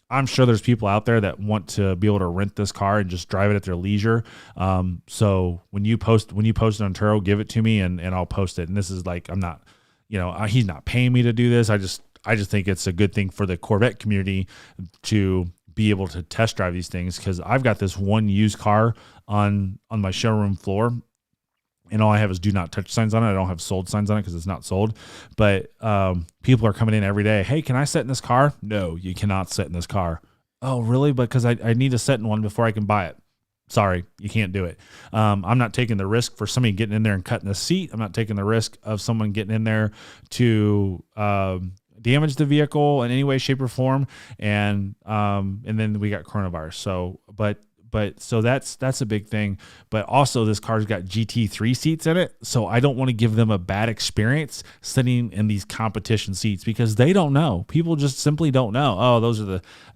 I'm sure there's people out there that want to be able to rent this car and just drive it at their leisure. So when you post it on Turo, give it to me and I'll post it. And this is like, I'm not, he's not paying me to do this. I just think it's a good thing for the Corvette community to be able to test drive these things. Cause I've got this one used car on my showroom floor, and all I have is do not touch signs on it. I don't have sold signs on it because it's not sold. But people are coming in every day. Hey, can I sit in this car? No, you cannot sit in this car. Oh, really? Because I need to sit in one before I can buy it. Sorry, you can't do it. I'm not taking the risk for somebody getting in there and cutting the seat. I'm not taking the risk of someone getting in there to damage the vehicle in any way, shape, or form. And then we got coronavirus. So that's a big thing. But also this car's got GT3 seats in it. So I don't want to give them a bad experience sitting in these competition seats because they don't know. People just simply don't know. Oh,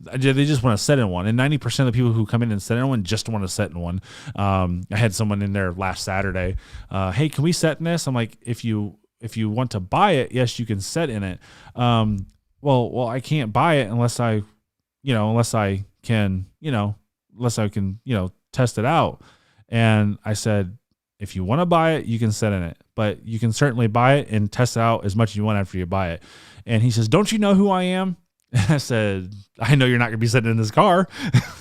they just want to sit in one. And 90% of the people who come in and sit in one just want to sit in one. I had someone in there last Saturday. Hey, can we sit in this? I'm like, if you want to buy it, yes, you can sit in it. Well, I can't buy it unless I can test it out. And I said, if you want to buy it, you can sit in it, but you can certainly buy it and test it out as much as you want after you buy it. And he says, don't you know who I am? And I said, I know you're not going to be sitting in this car,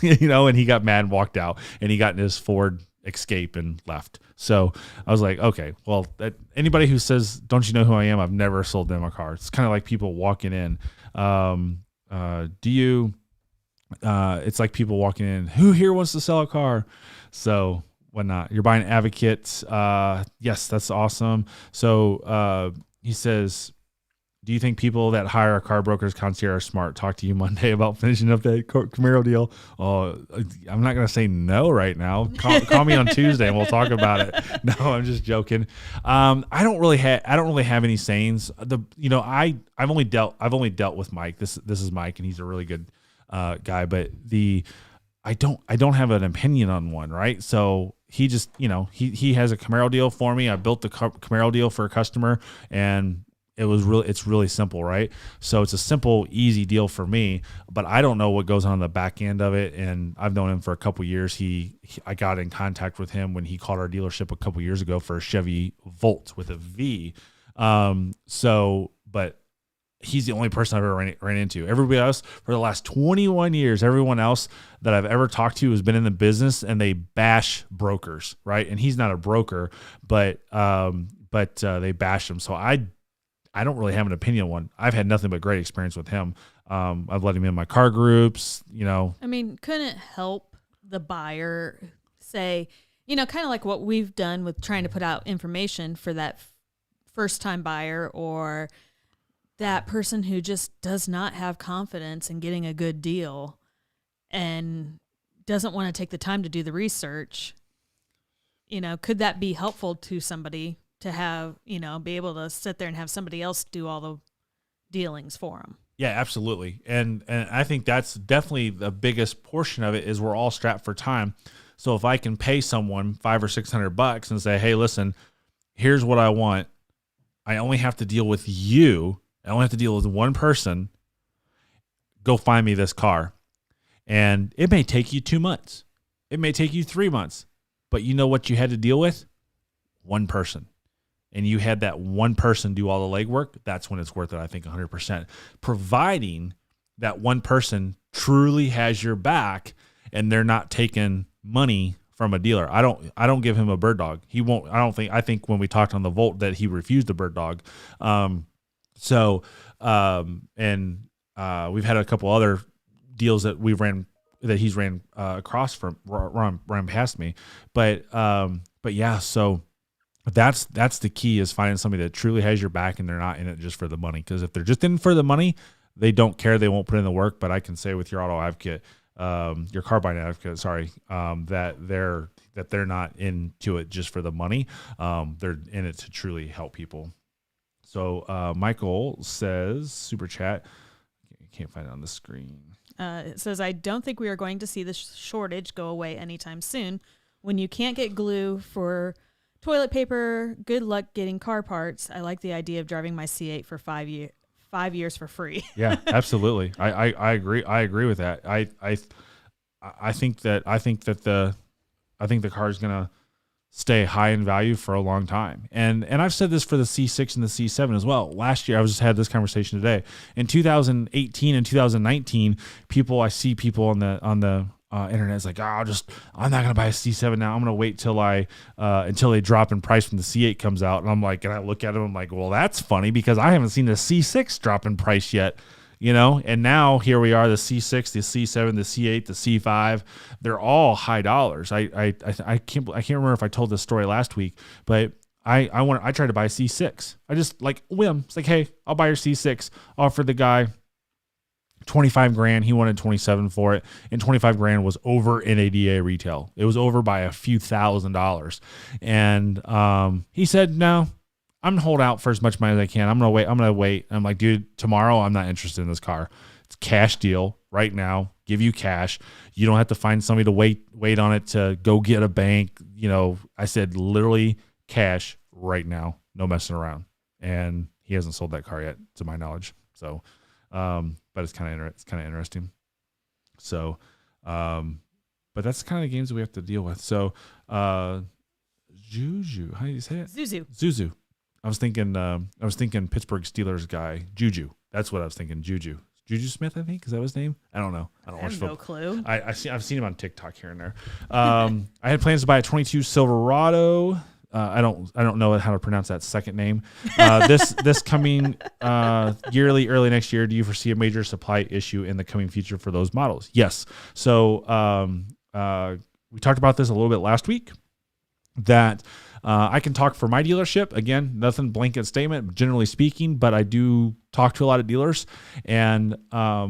and he got mad and walked out, and he got in his Ford Escape and left. So I was like, okay, well, anybody who says, don't you know who I am? I've never sold them a car. It's kind of like people walking in. It's like people walking in, who here wants to sell a car? So whatnot. You're buying Advocate. Yes, that's awesome. So he says, do you think people that hire a car broker's Concierge Smart talk to you Monday about finishing up that Camaro deal? Oh, I'm not going to say no right now. Call me on Tuesday and we'll talk about it. No, I'm just joking. I don't really have any sayings. I've only dealt with Mike. This is Mike, and he's a really good guy, but I don't have an opinion on one, right? So he just, he has a Camaro deal for me. I built the Camaro deal for a customer, and it's really simple, right? So it's a simple, easy deal for me, but I don't know what goes on the back end of it. And I've known him for a couple years. I got in contact with him when he called our dealership a couple years ago for a Chevy Volt with a V. But he's the only person I've ever ran into. Everybody else for the last 21 years, everyone else that I've ever talked to has been in the business, and they bash brokers, right? And he's not a broker, but they bash him. So I don't really have an opinion on one. I've had nothing but great experience with him. I've let him in my car groups, I mean, couldn't help the buyer say, kind of like what we've done with trying to put out information for that first time buyer or that person who just does not have confidence in getting a good deal and doesn't want to take the time to do the research. Could that be helpful to somebody to have, be able to sit there and have somebody else do all the dealings for them? Yeah, absolutely. And I think that's definitely the biggest portion of it is we're all strapped for time. So if I can pay someone $500 or $600 and say, hey, listen, here's what I want. I only have to deal with you. I only have to deal with one person. Go find me this car. And it may take you 2 months. It may take you 3 months. But you know what you had to deal with? One person. And you had that one person do all the legwork. That's when it's worth it, I think, 100%. Providing that one person truly has your back and they're not taking money from a dealer. I don't give him a bird dog. He won't. I think when we talked on the Volt that he refused a bird dog. We've had a couple other deals that he's ran across from ran past me, but yeah. So that's the key is finding somebody that truly has your back and they're not in it just for the money. Because if they're just in for the money, they don't care. They won't put in the work. But I can say with your auto advocate, your car buying advocate, that they're not into it just for the money. They're in it to truly help people. So Michael says, super chat, I can't find it on the screen. It says, I don't think we are going to see the shortage go away anytime soon. When you can't get glue for toilet paper, good luck getting car parts. I like the idea of driving my C8 for 5 5 years for free. Yeah, absolutely. I agree. I agree with that. I think that the car is gonna stay high in value for a long time. And I've said this for the C6 and the C7 as well. Last year, I just had this conversation today. In 2018 and 2019, I see people on the internet is like, I'm not gonna buy a C7 now. I'm gonna wait till until they drop in price when the C8 comes out. And I'm like, and I look at them, I'm like, well, that's funny because I haven't seen the C6 drop in price yet. And now here we are, the C6, the C7, the C8, the C5, they're all high dollars. I can't remember if I told this story last week, but I tried to buy a C6. I just like whim. It's like, hey, I'll buy your C6. Offered the guy $25,000. He wanted 27 for it, and $25,000 was over NADA retail. It was over by a few $1,000s, and he said no. I'm going to hold out for as much money as I can. I'm going to wait. I'm like, dude, tomorrow I'm not interested in this car. It's a cash deal right now. Give you cash. You don't have to find somebody to wait on it to go get a bank. I said literally cash right now. No messing around. And he hasn't sold that car yet, to my knowledge. So, but it's kind of interesting. So, but that's the kind of games that we have to deal with. So, Juju, how do you say it? Zuzu. I was thinking Pittsburgh Steelers guy, Juju. That's what I was thinking, Juju Smith, I think. Is that his name? I don't know. I have no clue. I've seen him on TikTok here and there. I had plans to buy a 22 Silverado. I don't know how to pronounce that second name. This coming yearly, early next year, do you foresee a major supply issue in the coming future for those models? Yes. So we talked about this a little bit last week. That I can talk for my dealership. Again, nothing blanket statement, generally speaking, but I do talk to a lot of dealers, and our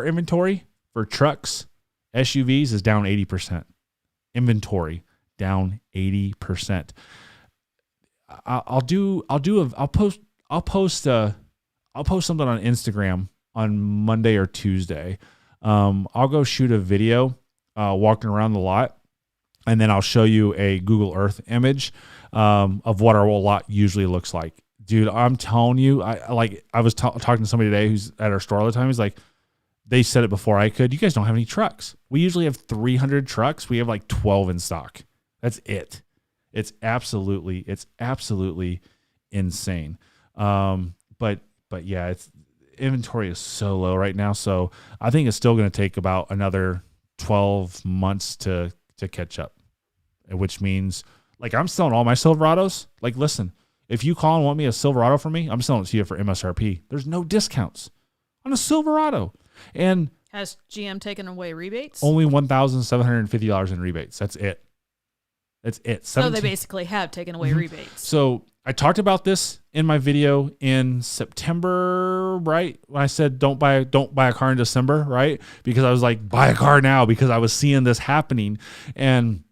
inventory for trucks, SUVs is down 80%. Inventory down 80%. I'll post something on Instagram on Monday or Tuesday. I'll go shoot a video walking around the lot, and then I'll show you a Google Earth image of what our lot usually looks like. Dude, I'm telling you, I was talking to somebody today who's at our store all the time. He's like, they said it before I could. You guys don't have any trucks. We usually have 300 trucks. We have like 12 in stock. That's it. It's absolutely insane. But yeah, inventory is so low right now. So I think it's still going to take about another 12 months to catch up, which means like I'm selling all my Silverados. Like, listen, if you call and want me a Silverado from me, I'm selling it to you for MSRP. There's no discounts on a Silverado. And has GM taken away rebates? Only $1,750 in rebates. That's it. So they basically have taken away rebates. So I talked about this in my video in September, right? When I said don't buy a car in December, right? Because I was like, buy a car now, because I was seeing this happening. And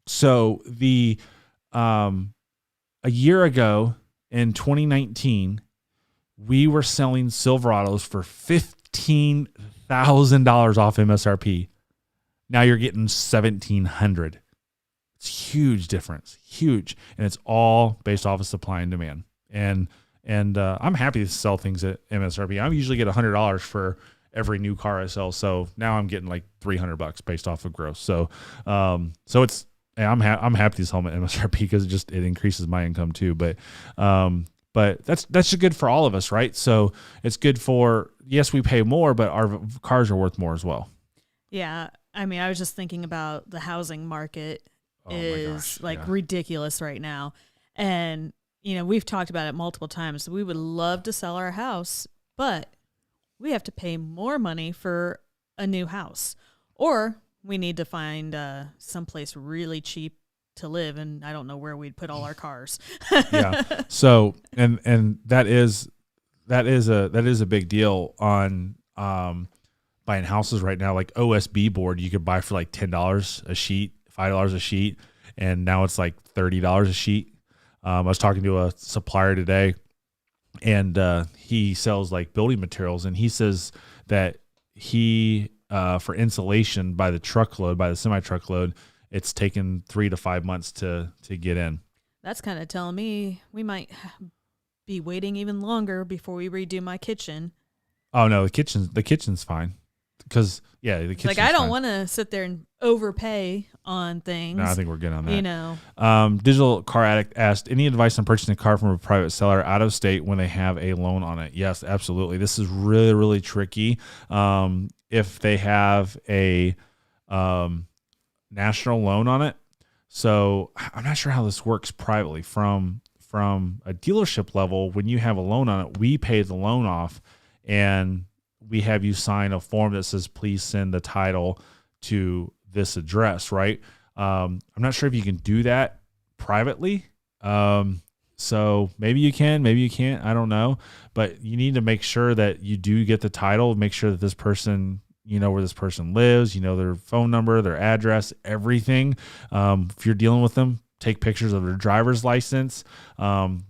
so a year ago in 2019, we were selling Silverados for $15,000 off MSRP. Now you're getting $1,700. It's a huge difference, huge, and it's all based off of supply and demand. And I'm happy to sell things at MSRP. I usually get $100 for every new car I sell. So now I'm getting like $300 based off of gross. So it's I'm happy to sell them at MSRP because it increases my income too. But that's just good for all of us, right? So it's good for, yes, we pay more, but our cars are worth more as well. Yeah, I mean, I was just thinking about the housing market. Is ridiculous right now. And, we've talked about it multiple times. We would love to sell our house, but we have to pay more money for a new house, or we need to find someplace really cheap to live. And I don't know where we'd put all our cars. Yeah. So, and that is a big deal on, buying houses right now. Like OSB board, you could buy for like $10 a sheet. $5 a sheet, and now it's like $30 a sheet. I was talking to a supplier today, and he sells like building materials, and he says that he for insulation by the semi-truckload, it's taken 3 to 5 months to get in. That's kind of telling me we might be waiting even longer before we redo my kitchen. Oh no, the kitchen's fine. Because the kitchen's like I don't fine. want to sit there and overpay on things. No, I think we're good on that. You know. Digital Car Addict asked, any advice on purchasing a car from a private seller out of state when they have a loan on it? Yes, absolutely. This is really, really tricky. If they have a national loan on it. So I'm not sure how this works privately. From a dealership level, when you have a loan on it, we pay the loan off and we have you sign a form that says, please send the title to this address, right? I'm not sure if you can do that privately. So maybe you can, maybe you can't. I don't know. But you need to make sure that you do get the title, make sure that this person, you know where this person lives, you know their phone number, their address, everything. If you're dealing with them, take pictures of their driver's license,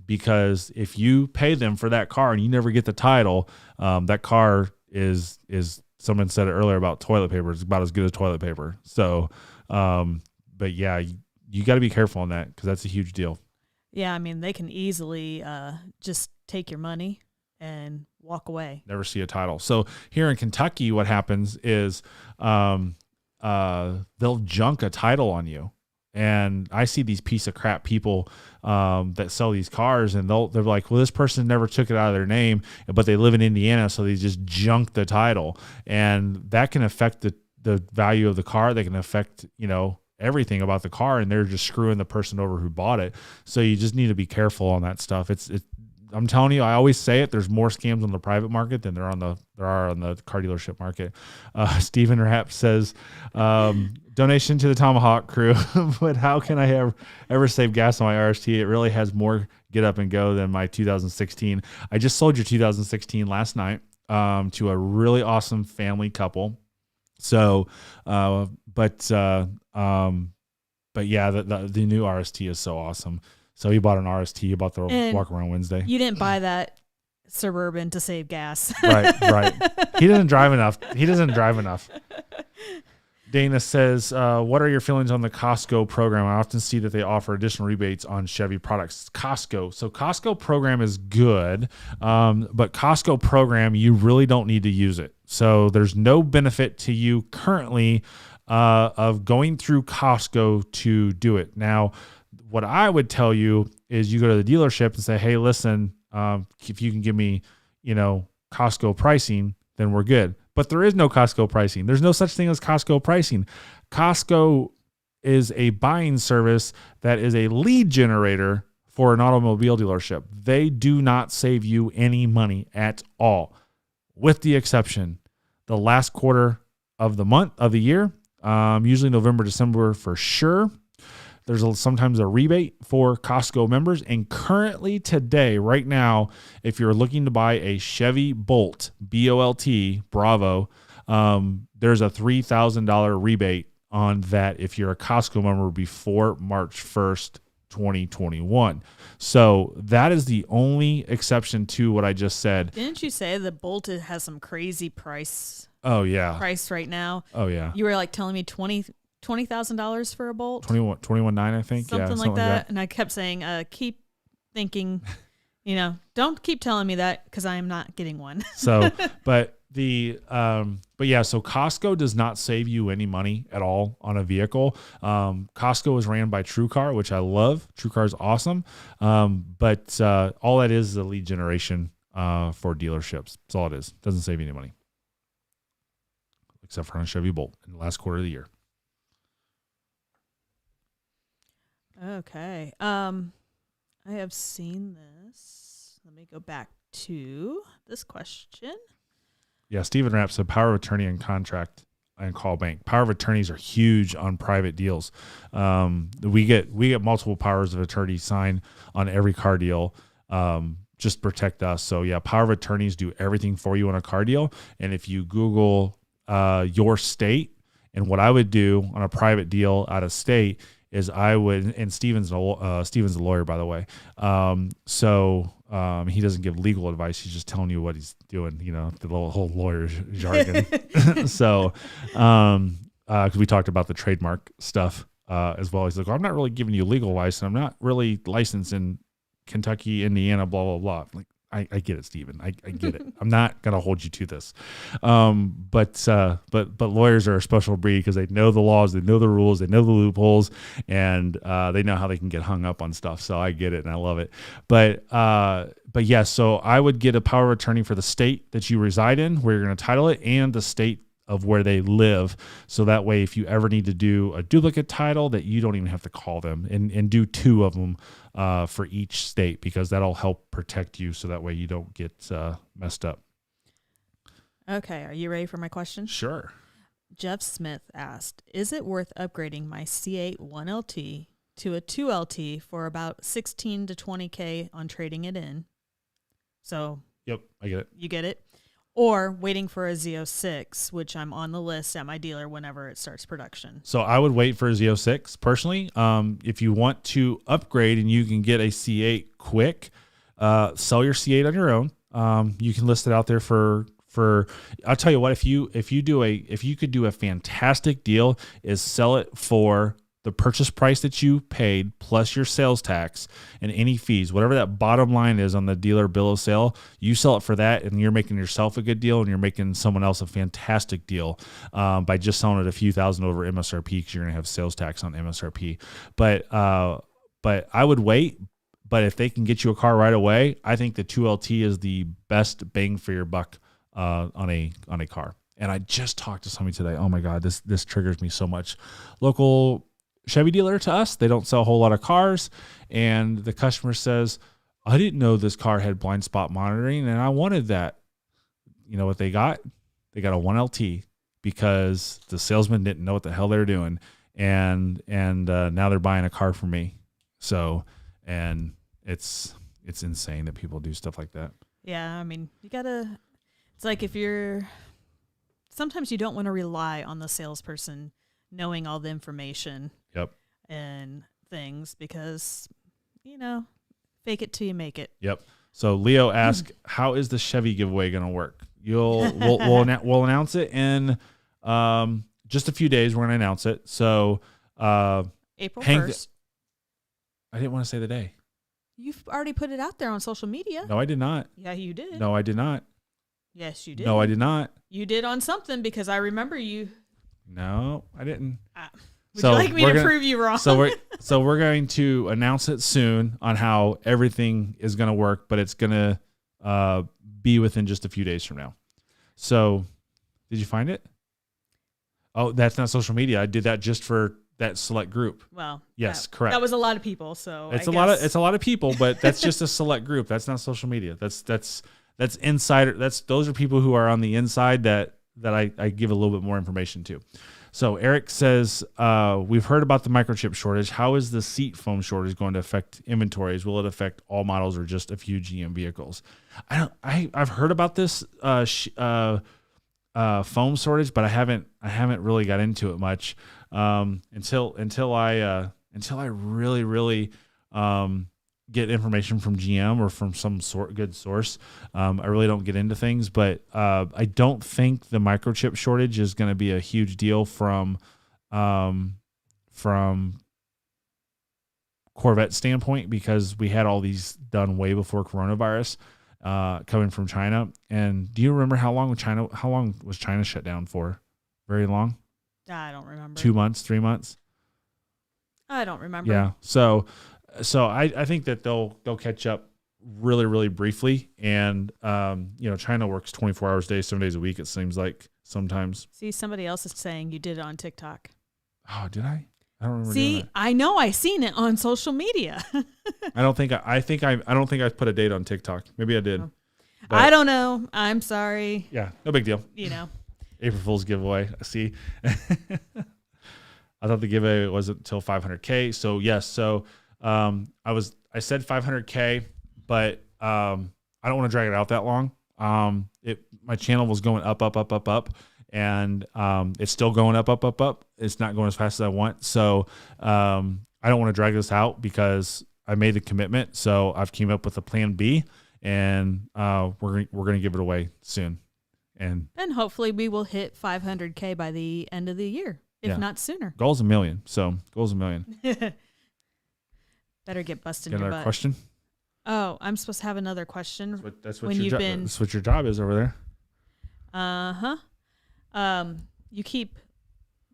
because if you pay them for that car and you never get the title, that car is someone said it earlier about toilet paper. It's about as good as toilet paper. So, but yeah, you got to be careful on that because that's a huge deal. Yeah, I mean, they can easily just take your money and walk away. Never see a title. So here in Kentucky, what happens is they'll junk a title on you. And I see these piece of crap people that sell these cars, and they're like, well, this person never took it out of their name, but they live in Indiana, so they just junk the title. And that can affect the value of the car. They can affect, everything about the car, and they're just screwing the person over who bought it. So you just need to be careful on that stuff. I'm telling you, I always say it. There's more scams on the private market than there are on the car dealership market. Stephen Rapp says, donation to the Tomahawk crew, but how can I ever save gas on my RST? It really has more get up and go than my 2016. I just sold your 2016 last night to a really awesome family couple. So, but yeah, the new RST is so awesome. So he bought an RST. He bought the Walk Around Wednesday. You didn't buy that Suburban to save gas. Right. He doesn't drive enough. Dana says, what are your feelings on the Costco program? I often see that they offer additional rebates on Chevy products. Costco. So Costco program is good, but Costco program, you really don't need to use it. So there's no benefit to you currently of going through Costco to do it. Now, what I would tell you is you go to the dealership and say, hey, listen, if you can give me, Costco pricing, then we're good. But there is no Costco pricing. There's no such thing as Costco pricing. Costco is a buying service that is a lead generator for an automobile dealership. They do not save you any money at all, with the exception the last quarter of the year, usually November, December for sure. There's sometimes a rebate for Costco members. And currently today, right now, if you're looking to buy a Chevy Bolt, B-O-L-T, Bravo, there's a $3,000 rebate on that if you're a Costco member before March 1st, 2021. So that is the only exception to what I just said. Didn't you say the Bolt has some crazy price? Oh, yeah. Price right now. Oh, yeah. You were like telling me $20,000 for a Bolt, 21.9, I think, something like that. And I kept saying, keep thinking, don't keep telling me that because I am not getting one. So, but so Costco does not save you any money at all on a vehicle. Costco is ran by TrueCar, which I love. TrueCar is awesome. But all that is a lead generation for dealerships. That's all it is. Doesn't save you any money, except for on a Chevy Bolt in the last quarter of the year. Okay. I have seen this. Let me go back to this question. Yeah, Stephen Rapp said power of attorney and contract and call bank. Power of attorneys are huge on private deals. We get multiple powers of attorney signed on every car deal. Just protect us. So yeah, power of attorneys do everything for you on a car deal. And if you Google your state, and what I would do on a private deal out of state is I would, and Steven's a lawyer, by the way. He doesn't give legal advice. He's just telling you what he's doing, the whole lawyer jargon. So, because we talked about the trademark stuff as well. He's like, well, I'm not really giving you legal advice, and I'm not really licensed in Kentucky, Indiana, blah, blah, blah. Like, I get it, Steven. I get it. I'm not going to hold you to this. But lawyers are a special breed because they know the laws, they know the rules, they know the loopholes, and they know how they can get hung up on stuff. So I get it and I love it. But yeah, so I would get a power of attorney for the state that you reside in, where you're going to title it, and the state of where they live. So that way, if you ever need to do a duplicate title, that you don't even have to call them, and do 2 of them for each state, because that'll help protect you. So that way you don't get messed up. Okay. Are you ready for my question? Sure. Jeff Smith asked, is it worth upgrading my C8 1LT to a 2LT for about 16 to 20K on trading it in? So Yep, I get it. you get it. Or waiting for a Z06, which I'm on the list at my dealer whenever it starts production. So I would wait for a Z06 personally. If you want to upgrade and you can get a C8 quick, sell your C8 on your own. You can list it out there for I'll tell you what, if you could do a fantastic deal, is sell it for the purchase price that you paid plus your sales tax and any fees, whatever that bottom line is on the dealer bill of sale, you sell it for that, and you're making yourself a good deal, and you're making someone else a fantastic deal by just selling it a few thousand over MSRP, because you're going to have sales tax on MSRP. But I would wait. But if they can get you a car right away, I think the 2LT is the best bang for your buck on a car. And I just talked to somebody today. Oh my God, this triggers me so much. Local Chevy dealer to us, they don't sell a whole lot of cars, and the customer says, I didn't know this car had blind spot monitoring, and I wanted that. You know what they got? They got a 1LT, because the salesman didn't know what the hell they were doing, and now they're buying a car from me. So, and it's insane that people do stuff like that. Yeah, I mean, it's like sometimes you don't want to rely on the salesperson knowing all the information. Yep. And things, because, fake it till you make it. Yep. So Leo asked, how is the Chevy giveaway going to work? We'll announce it in just a few days. We're going to announce it. So April 1st. I didn't want to say the day. You've already put it out there on social media. No, I did not. Yeah, you did. No, I did not. Yes, you did. No, I did not. You did on something, because I remember you. No, I didn't. Would you like me to prove you wrong? So we're going to announce it soon on how everything is going to work, but it's going to be within just a few days from now. So, did you find it? Oh, that's not social media. I did that just for that select group. Well, yes, correct. That was a lot of people. So it's a lot of people, but that's just a select group. That's not social media. That's insider. Those are people who are on the inside that I give a little bit more information to. So Eric says, we've heard about the microchip shortage. How is the seat foam shortage going to affect inventories? Will it affect all models or just a few GM vehicles? I've heard about this foam shortage, but I haven't really got into it much until I really get information from GM or from some good source. I really don't get into things, but I don't think the microchip shortage is going to be a huge deal from Corvette standpoint, because we had all these done way before coronavirus coming from China. And do you remember how long was China shut down for? Very long? I don't remember. 2 months, 3 months? I don't remember. Yeah. So I think that they'll catch up really, really briefly. And, China works 24 hours a day, 7 days a week, it seems like sometimes. See, somebody else is saying you did it on TikTok. Oh, did I? I don't remember. See, I know I seen it on social media. I don't think I put a date on TikTok. Maybe I did. I don't know. I'm sorry. Yeah, no big deal. April Fool's giveaway. See, I thought the giveaway wasn't until 500K. So yes. So I said 500K, but I don't want to drag it out that long. My channel was going up, and it's still going up. It's not going as fast as I want. So I don't want to drag this out, because I made the commitment. So I've came up with a plan B, and we're going to give it away soon. And hopefully we will hit 500K by the end of the year, if not sooner. Goal's $1 million. So goal's $1 million. Better get busted Got in your another butt. question? Oh, I'm supposed to have another question. That's when you've been. That's what your job is over there. You keep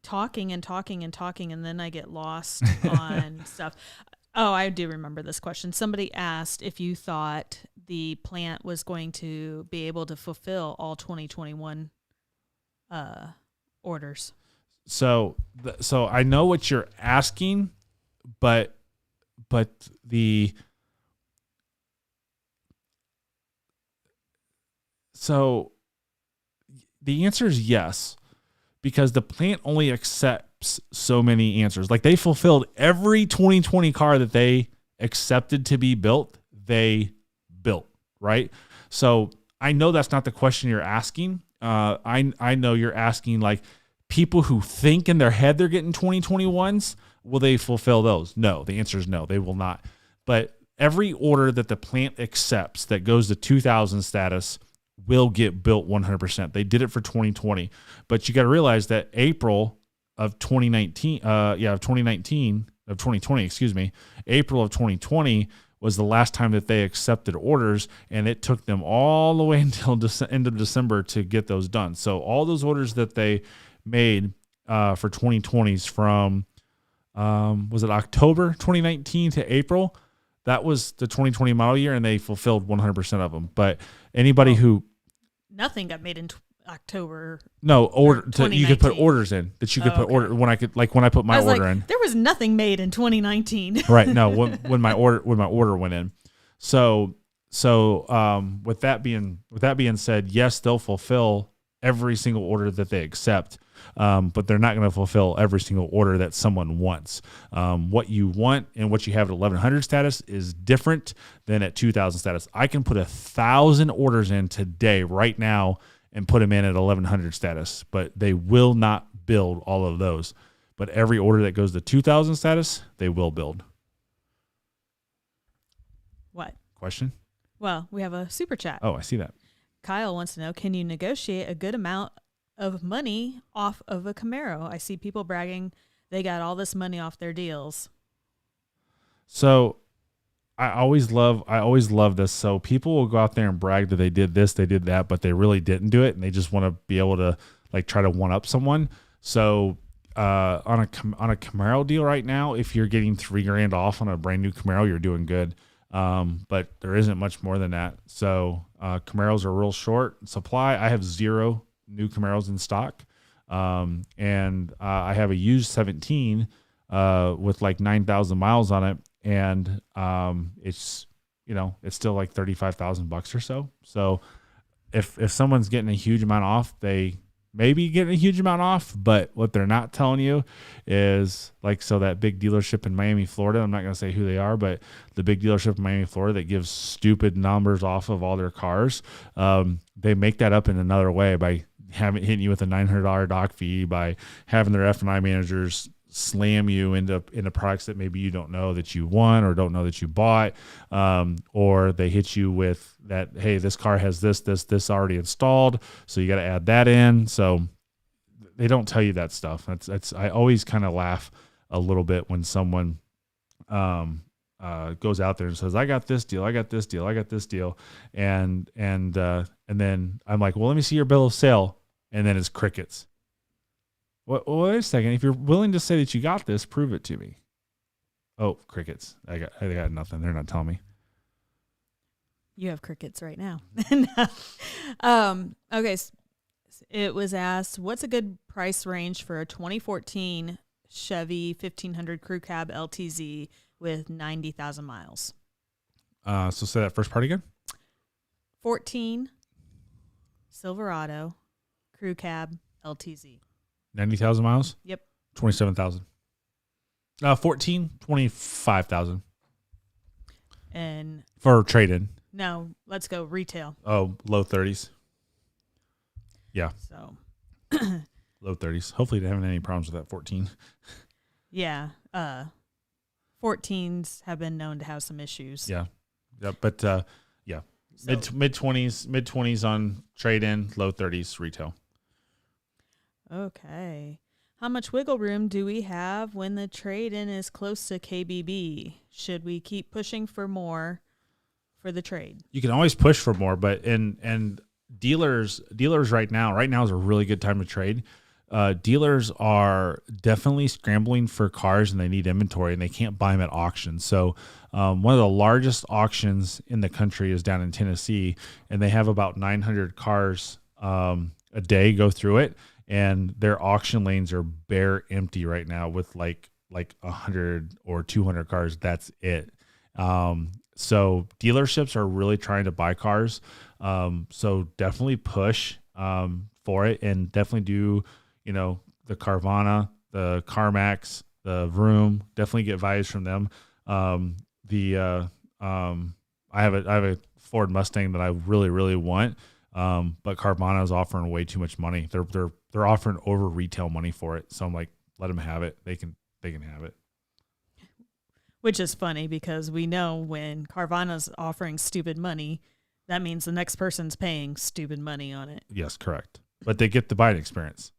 talking and talking and talking, and then I get lost on stuff. Oh, I do remember this question. Somebody asked if you thought the plant was going to be able to fulfill all 2021 orders. So I know what you're asking, but the answer is yes, because the plant only accepts so many answers. Like, they fulfilled every 2020 car that they accepted to be built, they built, right? So I know that's not the question you're asking. I know you're asking, like, people who think in their head they're getting 2021s, will they fulfill those? No, the answer is no, they will not. But every order that the plant accepts that goes to 2000 status will get built 100%. They did it for 2020. But you got to realize that April of 2020, April of 2020 was the last time that they accepted orders, and it took them all the way until end of December to get those done. So all those orders that they made for 2020s from, was it October 2019 to April? That was the 2020 model year, and they fulfilled 100% of them. But anybody who... Nothing got made in October. No, you could put orders in that you could put order when I put my order in. There was nothing made in 2019. Right. No, when my order went in. So with that being said, yes, they'll fulfill every single order that they accept. But they're not going to fulfill every single order that someone wants. What you want and what you have at 1100 status is different than at 2000 status. I can put 1,000 orders in today, right now, and put them in at 1100 status, but they will not build all of those. But every order that goes to 2000 status, they will build. What? Question? Well, we have a super chat. Oh, I see that. Kyle wants to know, can you negotiate a good amount of money off of a Camaro? I see people bragging they got all this money off their deals. So I always love this. So people will go out there and brag that they did this, they did that, but they really didn't do it, and they just want to be able to, like, try to one up someone. So on a Camaro deal right now, if you're getting $3,000 off on a brand new Camaro, you're doing good. But there isn't much more than that. So Camaros are real short supply. I have 0 new Camaros in stock. And I have a used 17 with like 9,000 miles on it. And it's still like $35,000 or so. So if someone's getting a huge amount off, they may be getting a huge amount off, but what they're not telling you is, like, so that big dealership in Miami, Florida, I'm not going to say who they are, but the big dealership in Miami, Florida, that gives stupid numbers off of all their cars, they make that up in another way by hitting you with a $900 doc fee, by having their F&I managers slam you into products that maybe you don't know that you want or don't know that you bought, or they hit you with that, hey, this car has this already installed, so you got to add that in. So they don't tell you that stuff. I always kind of laugh a little bit when someone goes out there and says, I got this deal, and then I'm like, well, let me see your bill of sale, and then it's crickets. Well, wait a second. If you're willing to say that you got this, prove it to me. Oh, crickets. I got nothing. They're not telling me. You have crickets right now. Okay. It was asked, what's a good price range for a 2014 Chevy 1500 Crew Cab LTZ with 90,000 miles? So say that first part again. 14 Silverado Crew Cab LTZ. 90,000 miles? Yep. 27,000. 14, 25,000. And for trade-in. No, let's go retail. Oh, low 30s. Yeah. So low 30s. Hopefully they haven't any problems with that 14. Yeah. 14s have been known to have some issues. Yeah. Yeah, but yeah. So, mid-20s on trade-in, low 30s retail. Okay. How much wiggle room do we have when the trade-in is close to KBB? Should we keep pushing for more? for the trade. You can always push for more, but and dealers right now is a really good time to trade. Dealers are definitely scrambling for cars and they need inventory and they can't buy them at auctions. So one of the largest auctions in the country is down in Tennessee, and they have about 900 cars a day go through it, and their auction lanes are bare empty right now with like 100 or 200 cars. That's it. So dealerships are really trying to buy cars. So definitely push for it, and definitely do, the Carvana, the CarMax, the Vroom, definitely get values from them. I have a Ford Mustang that I really, really want. But Carvana is offering way too much money. They're offering over retail money for it. So I'm like, let them have it. They can have it. Which is funny because we know when Carvana's offering stupid money, that means the next person's paying stupid money on it. Yes, correct. But they get the buying experience.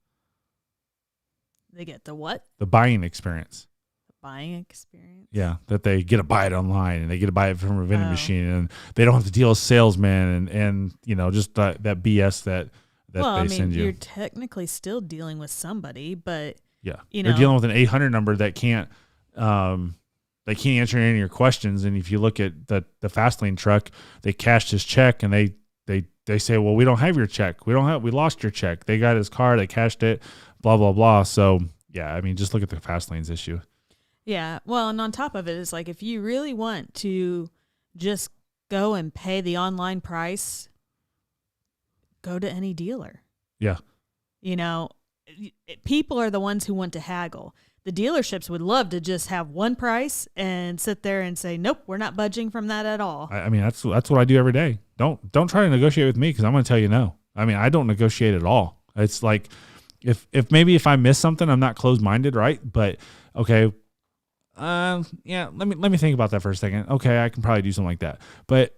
They get the what? The buying experience. The buying experience? Yeah, that they get to buy it online and they get to buy it from a vending machine, and they don't have to deal with salesmen and just that BS that they send you. You're technically still dealing with somebody, but yeah, they're dealing with an 800 number that can't answer any of your questions. And if you look at the Fastlane truck, they cashed his check and they say, well, we don't have your check. We lost your check. They got his car, they cashed it, blah, blah, blah. So yeah, just look at the Fastlane's issue. Yeah. Well, and on top of it, it's like, if you really want to just go and pay the online price, go to any dealer. Yeah. People are the ones who want to haggle. The dealerships would love to just have one price and sit there and say, nope, we're not budging from that at all. That's what I do every day. Don't try to negotiate with me, because I'm going to tell you no. I don't negotiate at all. It's like, if I miss something, I'm not closed-minded, right? But okay, yeah, let me think about that for a second. Okay, I can probably do something like that. But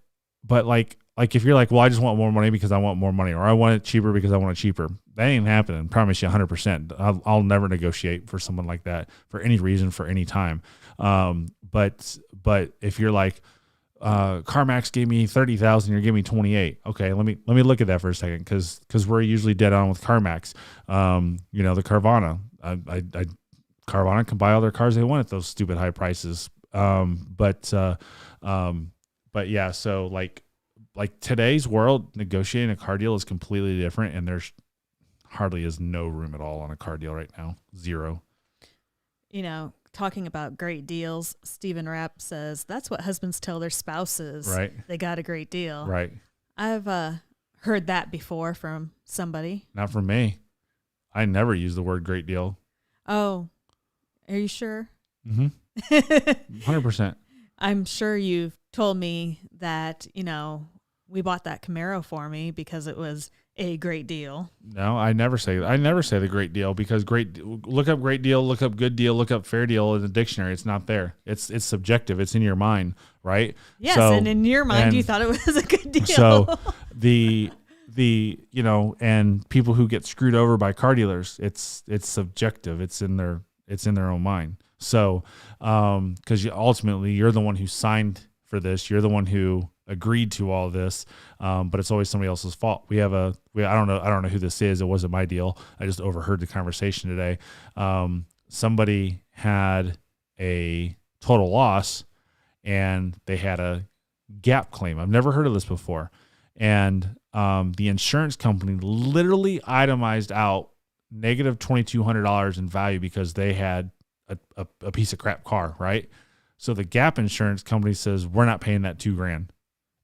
like if you're like, well, I just want more money because I want more money, or I want it cheaper because I want it cheaper, that ain't happening. Promise you 100%. I'll never negotiate for someone like that for any reason, for any time. But if you're like, CarMax gave me 30,000, you're giving me 28. Okay, let me look at that for a second, because we're usually dead on with CarMax. The Carvana, Carvana can buy all their cars they want at those stupid high prices. But yeah, so like today's world, negotiating a car deal is completely different, and there's hardly is no room at all on a car deal right now. Zero. Talking about great deals, Stephen Rapp says that's what husbands tell their spouses. Right. They got a great deal. Right. I've heard that before from somebody. Not from me. I never use the word great deal. Oh, are you sure? Mm-hmm. 100%. I'm sure you've told me that, we bought that Camaro for me because it was a great deal. No, I never say the great deal, because look up great deal, look up good deal, look up fair deal in the dictionary. It's not there. It's subjective. It's in your mind, right? Yes, and in your mind you thought it was a good deal. So the and people who get screwed over by car dealers, it's subjective. It's in their own mind. So because ultimately you're the one who signed for this, you're the one who agreed to all this, but it's always somebody else's fault. I don't know who this is. It wasn't my deal. I just overheard the conversation today. Somebody had a total loss and they had a gap claim. I've never heard of this before. And the insurance company literally itemized out negative $2,200 in value because they had a piece of crap car, right? So the gap insurance company says, we're not paying that $2,000.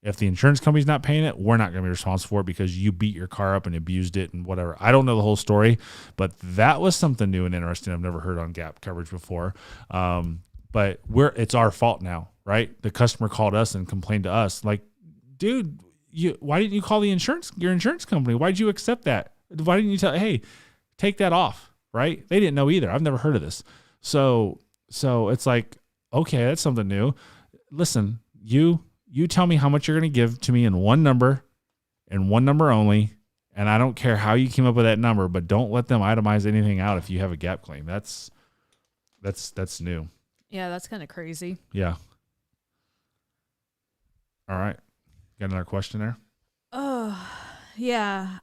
If the insurance company's not paying it, we're not going to be responsible for it because you beat your car up and abused it and whatever. I don't know the whole story, but that was something new and interesting I've never heard on gap coverage before. But it's our fault now, right? The customer called us and complained to us, like, dude, why didn't you call your insurance company? Why did you accept that? Why didn't you tell, hey, take that off, right? They didn't know either. I've never heard of this. So it's like, okay, that's something new. Listen, you tell me how much you're going to give to me in one number and one number only, and I don't care how you came up with that number, but don't let them itemize anything out if you have a gap claim. That's new. Yeah, that's kind of crazy. Yeah. All right. Got another question there? Oh, yeah.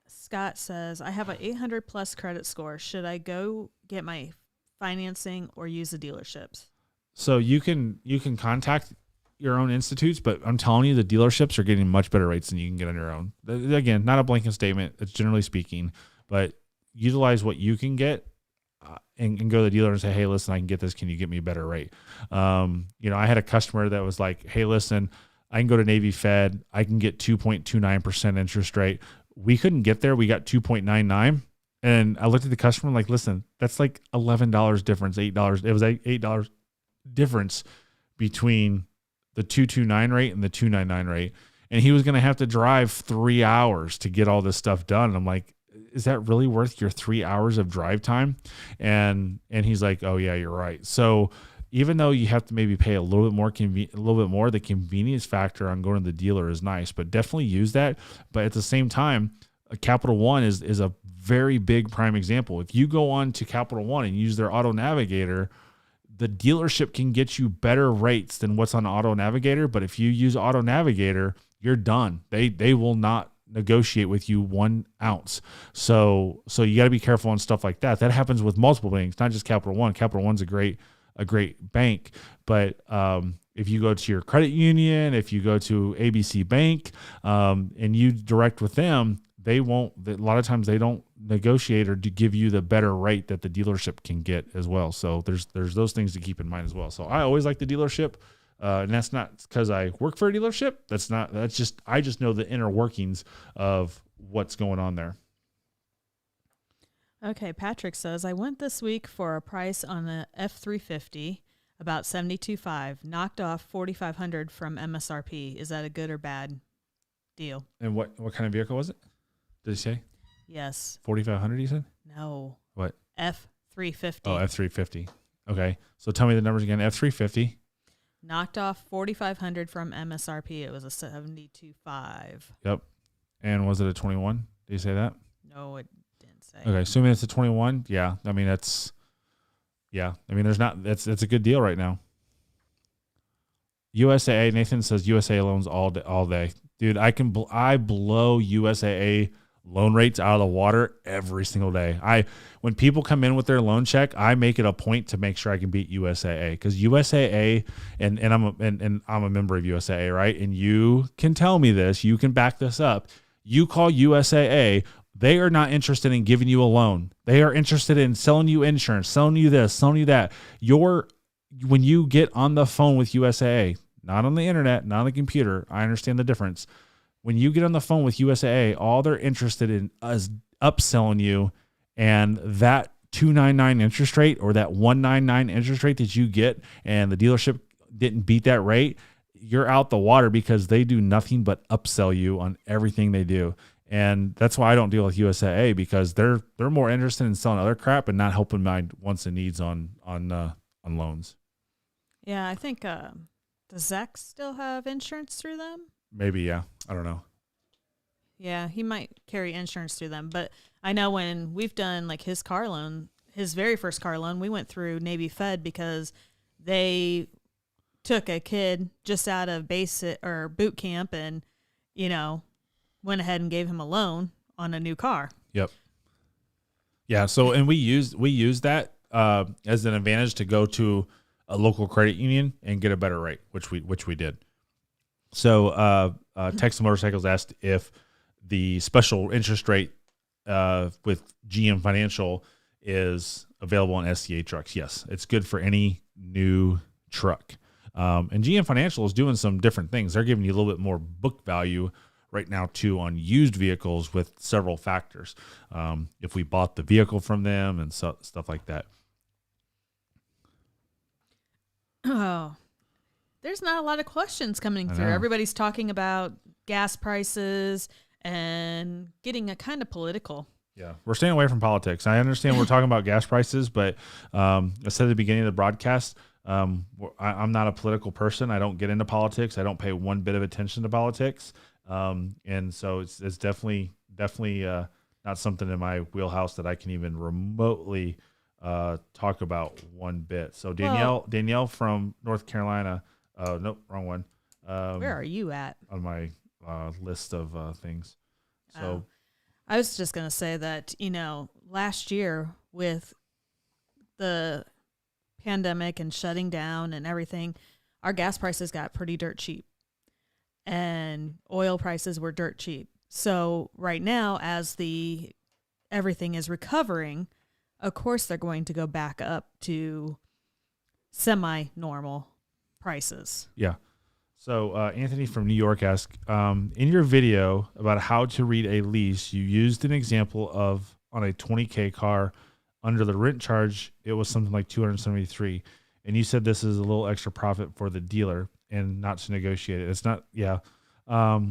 Scott says, I have an 800 plus credit score. Should I go get my financing or use the dealerships? So you can contact your own institutes, but I'm telling you, the dealerships are getting much better rates than you can get on your own. Again, not a blanket statement. It's generally speaking, but utilize what you can get and go to the dealer and say, hey, listen, I can get this. Can you get me a better rate? I had a customer that was like, hey, listen, I can go to Navy Fed. I can get 2.29% interest rate. We couldn't get there. We got 2.99. And I looked at the customer like, listen, that's like $11 difference, $8. It was $8 difference between the 2.29 rate and the 2.99 rate. And he was going to have to drive 3 hours to get all this stuff done. And I'm like, is that really worth your 3 hours of drive time? And he's like, oh yeah, you're right. So even though you have to maybe pay a little bit more, the convenience factor on going to the dealer is nice, but definitely use that. But at the same time, Capital One is a very big prime example. If you go on to Capital One and use their Auto Navigator, the dealership can get you better rates than what's on Auto Navigator. But if you use Auto Navigator, you're done. They will not negotiate with you 1 ounce. So you got to be careful on stuff like that. That happens with multiple banks, not just Capital One. Capital One's a great bank, but if you go to your credit union, if you go to ABC Bank, and you direct with them, a lot of times they don't negotiate or to give you the better rate that the dealership can get as well. So there's those things to keep in mind as well. So I always like the dealership. And that's not because I work for a dealership. I just know the inner workings of what's going on there. Okay, Patrick says, I went this week for a price on the F350, about $72,500, knocked off $4,500 from MSRP. Is that a good or bad deal? And what kind of vehicle was it? Did he say? Yes. 4,500, you said? No. What? F350. Oh, F350. Okay. So tell me the numbers again. F350. Knocked off $4,500 from MSRP. It was a $72,500. Yep. And was it a 21? Did you say that? No, it didn't say. Okay. Assuming it's a 21. Yeah. I mean, that's a good deal right now. USAA, Nathan says USAA loans all day. Dude, I blow USAA loan rates out of the water every single day. When people come in with their loan check, I make it a point to make sure I can beat USAA, because USAA and I'm a member of USAA, right? And you can tell me this, you can back this up. You call USAA, they are not interested in giving you a loan. They are interested in selling you insurance, selling you this, selling you that. When you get on the phone with USAA, not on the internet, not on the computer, I understand the difference. When you get on the phone with USAA, all they're interested in is upselling you, and that 2.99 interest rate or that 1.99 interest rate that you get, and the dealership didn't beat that rate, you're out the water, because they do nothing but upsell you on everything they do. And that's why I don't deal with USAA, because they're more interested in selling other crap and not helping my wants and needs on loans. Yeah, I think does Zach still have insurance through them? Maybe, yeah. I don't know. Yeah, he might carry insurance through them. But I know when we've done like his car loan, his very first car loan, we went through Navy Fed, because they took a kid just out of basic or boot camp and, went ahead and gave him a loan on a new car. Yep. Yeah. So, and we used that as an advantage to go to a local credit union and get a better rate, which we did. So, Texas Motorcycles asked if the special interest rate with GM Financial is available on SCA trucks. Yes, it's good for any new truck. And GM Financial is doing some different things. They're giving you a little bit more book value right now too on used vehicles with several factors. If we bought the vehicle from them and stuff like that. Oh, there's not a lot of questions coming through. Everybody's talking about gas prices and getting a kind of political. Yeah, we're staying away from politics. I understand we're talking about gas prices, but I said at the beginning of the broadcast, I'm not a political person. I don't get into politics. I don't pay one bit of attention to politics. And so it's definitely not something in my wheelhouse that I can even remotely talk about one bit. So Danielle from North Carolina, nope, wrong one. Where are you at? On my list of things. So I was just going to say that, last year with the pandemic and shutting down and everything, our gas prices got pretty dirt cheap and oil prices were dirt cheap. So right now, as everything is recovering, of course, they're going to go back up to semi-normal prices. Yeah. So Anthony from New York asked, in your video about how to read a lease, you used an example of on a $20K car under the rent charge, it was something like $273. And you said this is a little extra profit for the dealer and not to negotiate it. It's not. Yeah. I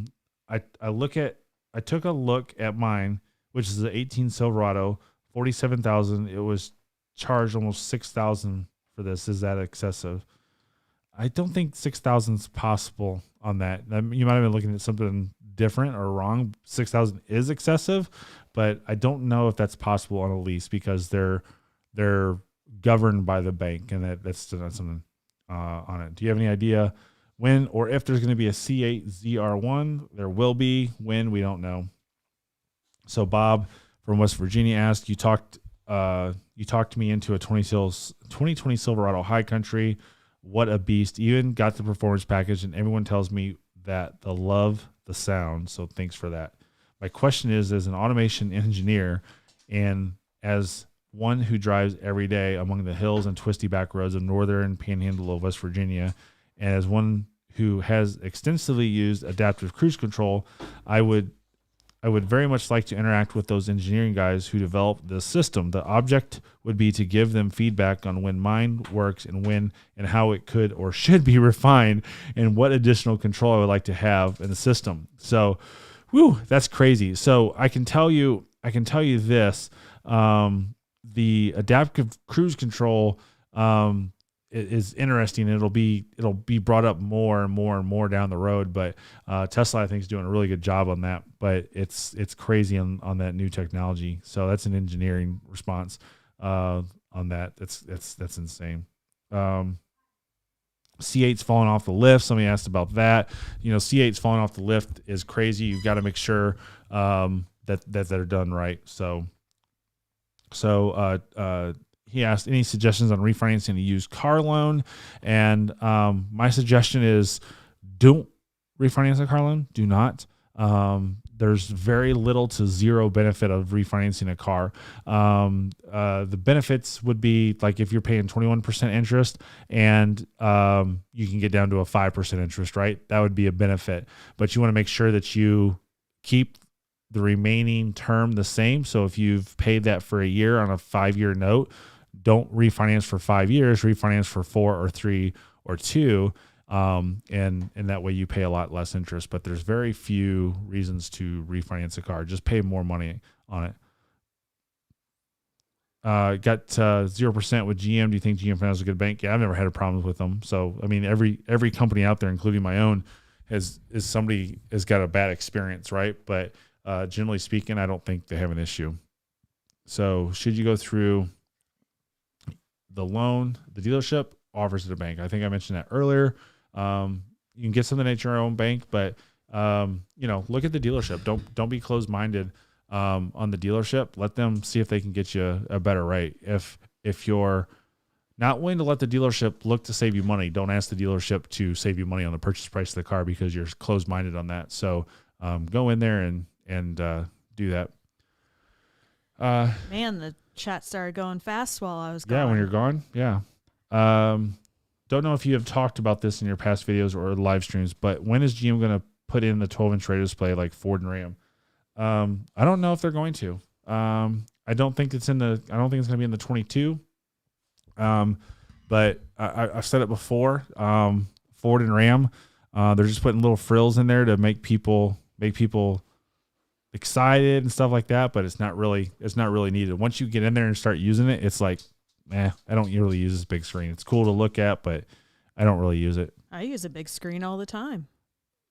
took a look at mine, which is an 18 Silverado, 47,000. It was charged almost 6,000 for this. Is that excessive? I don't think 6,000 is possible on that. You might have been looking at something different or wrong. 6,000 is excessive, but I don't know if that's possible on a lease because they're governed by the bank, and that's still not something on it. Do you have any idea when or if there's going to be a C8 ZR1? There will be. When, we don't know. So Bob from West Virginia asked, you talked me into a 2020 Silverado High Country. What a beast. Even got the performance package, and everyone tells me that they love the sound. So thanks for that. My question is, as an automation engineer and as one who drives every day among the hills and twisty back roads of northern panhandle of West Virginia, and as one who has extensively used adaptive cruise control, I would very much like to interact with those engineering guys who developed the system. The object would be to give them feedback on when mine works and when and how it could or should be refined and what additional control I would like to have in the system. So, that's crazy. So I can tell you this, the adaptive cruise control, is interesting. It'll be brought up more and more and more down the road, but Tesla, I think, is doing a really good job on that. But it's crazy on that new technology. So that's an engineering response on that. That's insane. C8's falling off the lift. Somebody asked about that. C8's falling off the lift is crazy. You've got to make sure that they're done right. So he asked any suggestions on refinancing a used car loan. And my suggestion is don't refinance a car loan. Do not. There's very little to zero benefit of refinancing a car. The benefits would be like if you're paying 21% interest and you can get down to a 5% interest, right? That would be a benefit. But you want to make sure that you keep the remaining term the same. So if you've paid that for a year on a 5-year note, don't refinance for 5 years, refinance for 4 or 3 or 2. And that way you pay a lot less interest, but there's very few reasons to refinance a car. Just pay more money on it. Got 0% with GM. Do you think GM Finance is a good bank? Yeah, I've never had a problem with them. So, I mean, every company out there, including my own, has got a bad experience, right? But generally speaking, I don't think they have an issue. So should you go through the loan, the dealership offers to the bank? I think I mentioned that earlier. You can get something at your own bank, but look at the dealership. Don't be closed-minded on the dealership. Let them see if they can get you a better rate. If you're not willing to let the dealership look to save you money, don't ask the dealership to save you money on the purchase price of the car because you're closed-minded on that. So go in there and do that. Man, the chat started going fast while I was gone. Yeah, when you're gone. Yeah. Don't know if you have talked about this in your past videos or live streams, but when is GM going to put in the 12-inch radio display like Ford and Ram? I don't know if they're going to. I don't think it's going to be in the 22. But I've said it before. Ford and Ram, they're just putting little frills in there to make people excited and stuff like that, but it's not really needed. Once you get in there and start using it, it's like, I don't really use this big screen. It's cool to look at, but I don't really use it. I use a big screen all the time.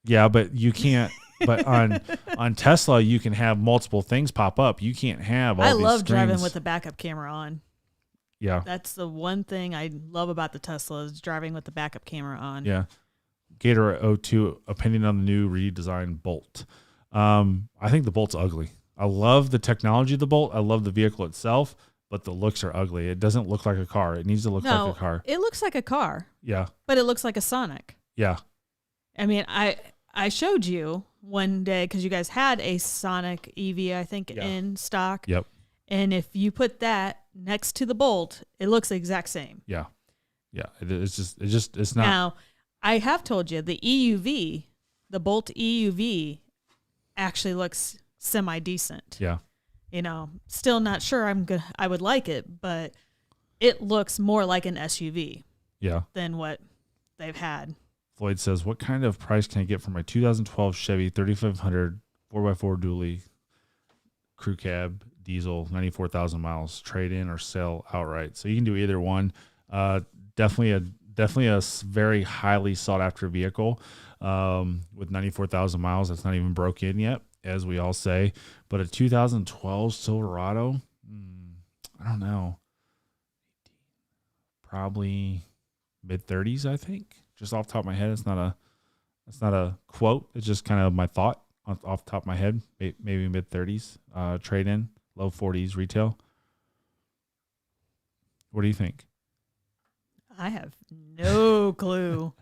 Yeah, but you can't. But on Tesla, you can have multiple things pop up. You can't have all these screens. I love driving with the backup camera on. Yeah. That's the one thing I love about the Tesla is driving with the backup camera on. Yeah. Gator02, opinion on the new redesigned Bolt. I think the Bolt's ugly. I love the technology of the Bolt. I love the vehicle itself, but the looks are ugly. It doesn't look like a car. It needs to look like a car. It looks like a car. Yeah. But it looks like a Sonic. Yeah. I mean, I showed you one day because you guys had a Sonic EV, I think, in stock. Yep. And if you put that next to the Bolt, it looks the exact same. Yeah. Yeah. It's not. Now, I have told you the EUV, the Bolt EUV actually looks semi-decent. Yeah. You know, still not sure I would like it, but it looks more like an SUV. Yeah. Than what they've had. Floyd says, what kind of price can I get for my 2012 Chevy 3500 4x4 dually crew cab diesel, 94,000 miles, trade in or sell outright? So you can do either one. Definitely a very highly sought after vehicle with 94,000 miles. That's not even broke in yet, as we all say. But a 2012 Silverado, I don't know, probably mid-30s, I think. Just off the top of my head, it's not a quote. It's just kind of my thought off the top of my head. Maybe mid-30s trade in, low 40s retail. What do you think? I have no clue.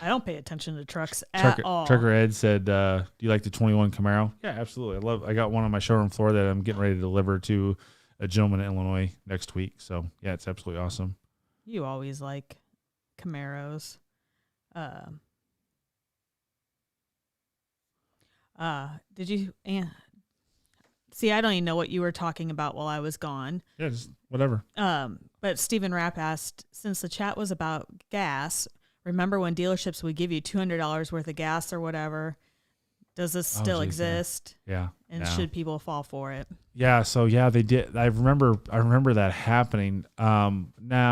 I don't pay attention to trucks at all. Trucker Ed said, do you like the 21 Camaro? Yeah, absolutely. I got one on my showroom floor that I'm getting ready to deliver to a gentleman in Illinois next week. So, yeah, it's absolutely awesome. You always like Camaros. Did you see? I don't even know what you were talking about while I was gone. Yeah, just whatever. But Stephen Rapp asked, since the chat was about gas, remember when dealerships would give you $200 worth of gas or whatever? Does this still exist? Yeah. And should people fall for it? Yeah. So yeah, they did. I remember that happening. Now,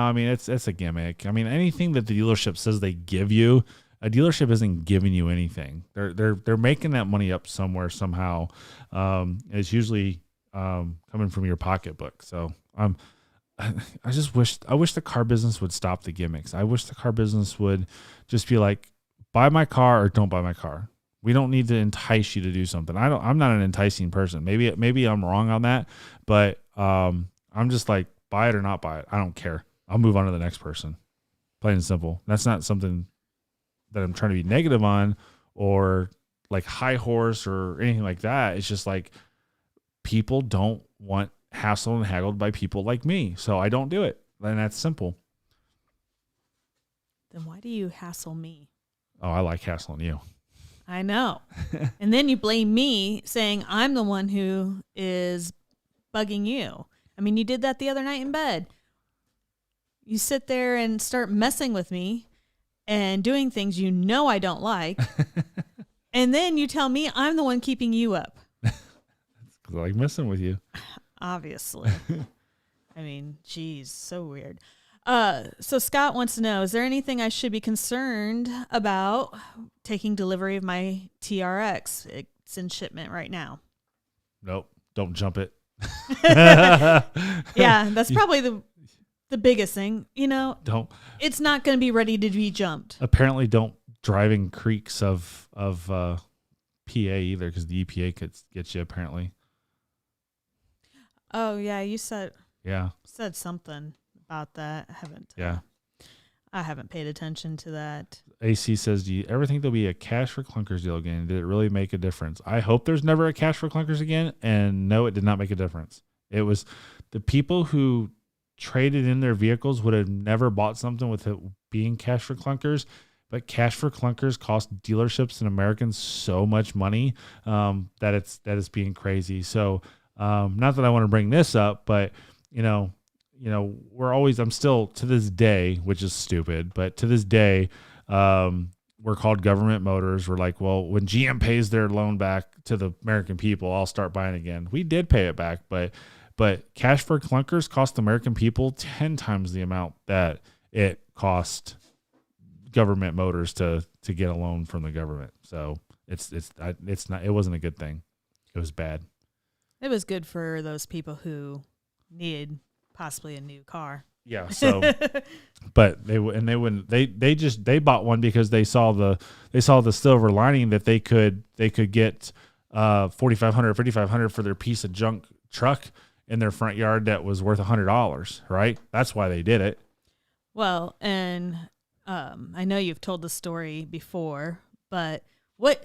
I mean, it's a gimmick. I mean, anything that the dealership says they give you, a dealership isn't giving you anything. They're making that money up somewhere somehow. It's usually coming from your pocketbook. So I wish the car business would stop the gimmicks. I wish the car business would just be like, buy my car or don't buy my car. We don't need to entice you to do something. I'm not an enticing person. Maybe I'm wrong on that, but I'm just like, buy it or not buy it. I don't care. I'll move on to the next person. Plain and simple. That's not something that I'm trying to be negative on or like high horse or anything like that. It's just like people don't want hassled and haggled by people like me. So I don't do it. And that's simple. Then why do you hassle me? Oh, I like hassling you. I know. And then you blame me saying I'm the one who is bugging you. I mean, you did that the other night in bed. You sit there and start messing with me and doing things you know I don't like. And then you tell me I'm the one keeping you up. That's because I like messing with you. Obviously. I mean, geez, so weird. So Scott wants to know, is there anything I should be concerned about taking delivery of my TRX? It's in shipment right now. Nope. Don't jump it. Yeah, that's probably the biggest thing. You know, it's not going to be ready to be jumped. Apparently don't drive in creeks of PA either, because the EPA could get you apparently. Oh yeah, you said something about that. I haven't paid attention to that. AC says, do you ever think there'll be a Cash for Clunkers deal again? Did it really make a difference? I hope there's never a Cash for Clunkers again. And no, it did not make a difference. It was the people who traded in their vehicles would have never bought something with it being Cash for Clunkers. But Cash for Clunkers cost dealerships and Americans so much money that it's being crazy. So not that I want to bring this up, but I'm still to this day, which is stupid, but to this day, we're called government motors. We're like, well, when GM pays their loan back to the American people, I'll start buying again. We did pay it back, but Cash for Clunkers cost American people 10 times the amount that it cost government motors to get a loan from the government. So it wasn't a good thing. It was bad. It was good for those people who needed possibly a new car. Yeah. So, but they wouldn't. They bought one because they saw the silver lining that they could get $4,500, $5,500 for their piece of junk truck in their front yard that was worth $100. Right. That's why they did it. Well, and I know you've told the story before, but what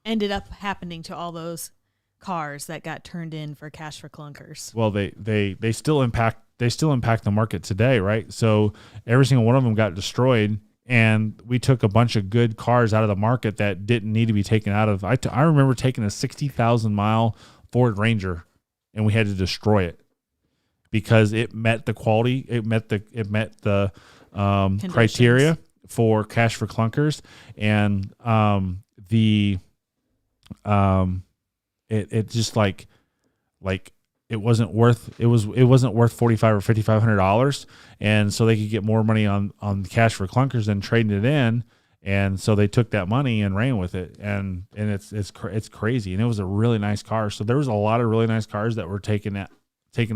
ended up happening to all those cars that got turned in for cash for clunkers? Well, they still impact the market today, right? So every single one of them got destroyed, and we took a bunch of good cars out of the market that didn't need to be taken out of. I remember taking a 60,000 mile Ford Ranger, and we had to destroy it because it met the quality, it met the criteria for cash for clunkers, and it just like it wasn't worth $4,500 or $5,500, and so they could get more money on the cash for clunkers than trading it in, and so they took that money and ran with it, and it's crazy, and it was a really nice car. So there was a lot of really nice cars that were taken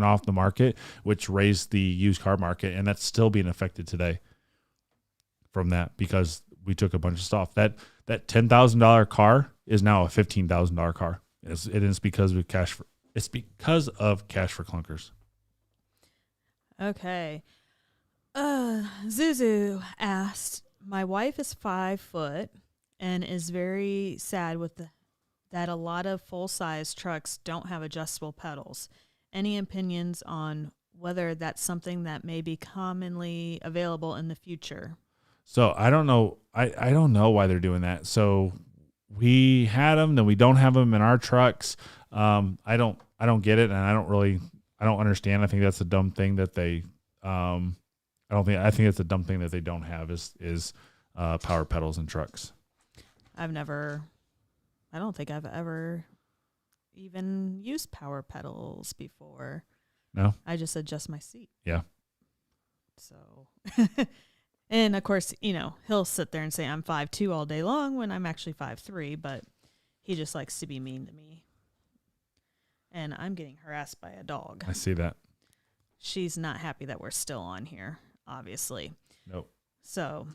off the market, which raised the used car market, and that's still being affected today from that because we took a bunch of stuff. That $10,000 car is now a $15,000 car. It's because of cash for clunkers. Okay. Zuzu asked, my wife is 5 foot and is very sad that a lot of full-size trucks don't have adjustable pedals. Any opinions on whether that's something that may be commonly available in the future? So I don't know. I don't know why they're doing that. So we had them, then we don't have them in our trucks. I don't get it, and I don't understand. I think that's a dumb thing that they. I think it's a dumb thing that they don't have is power pedals in trucks. I don't think I've ever even used power pedals before. No, I just adjust my seat. Yeah. So, and of course, he'll sit there and say I'm 5'2" all day long when I'm actually 5'3", but he just likes to be mean to me. And I'm getting harassed by a dog. I see that. She's not happy that we're still on here, obviously. Nope. So,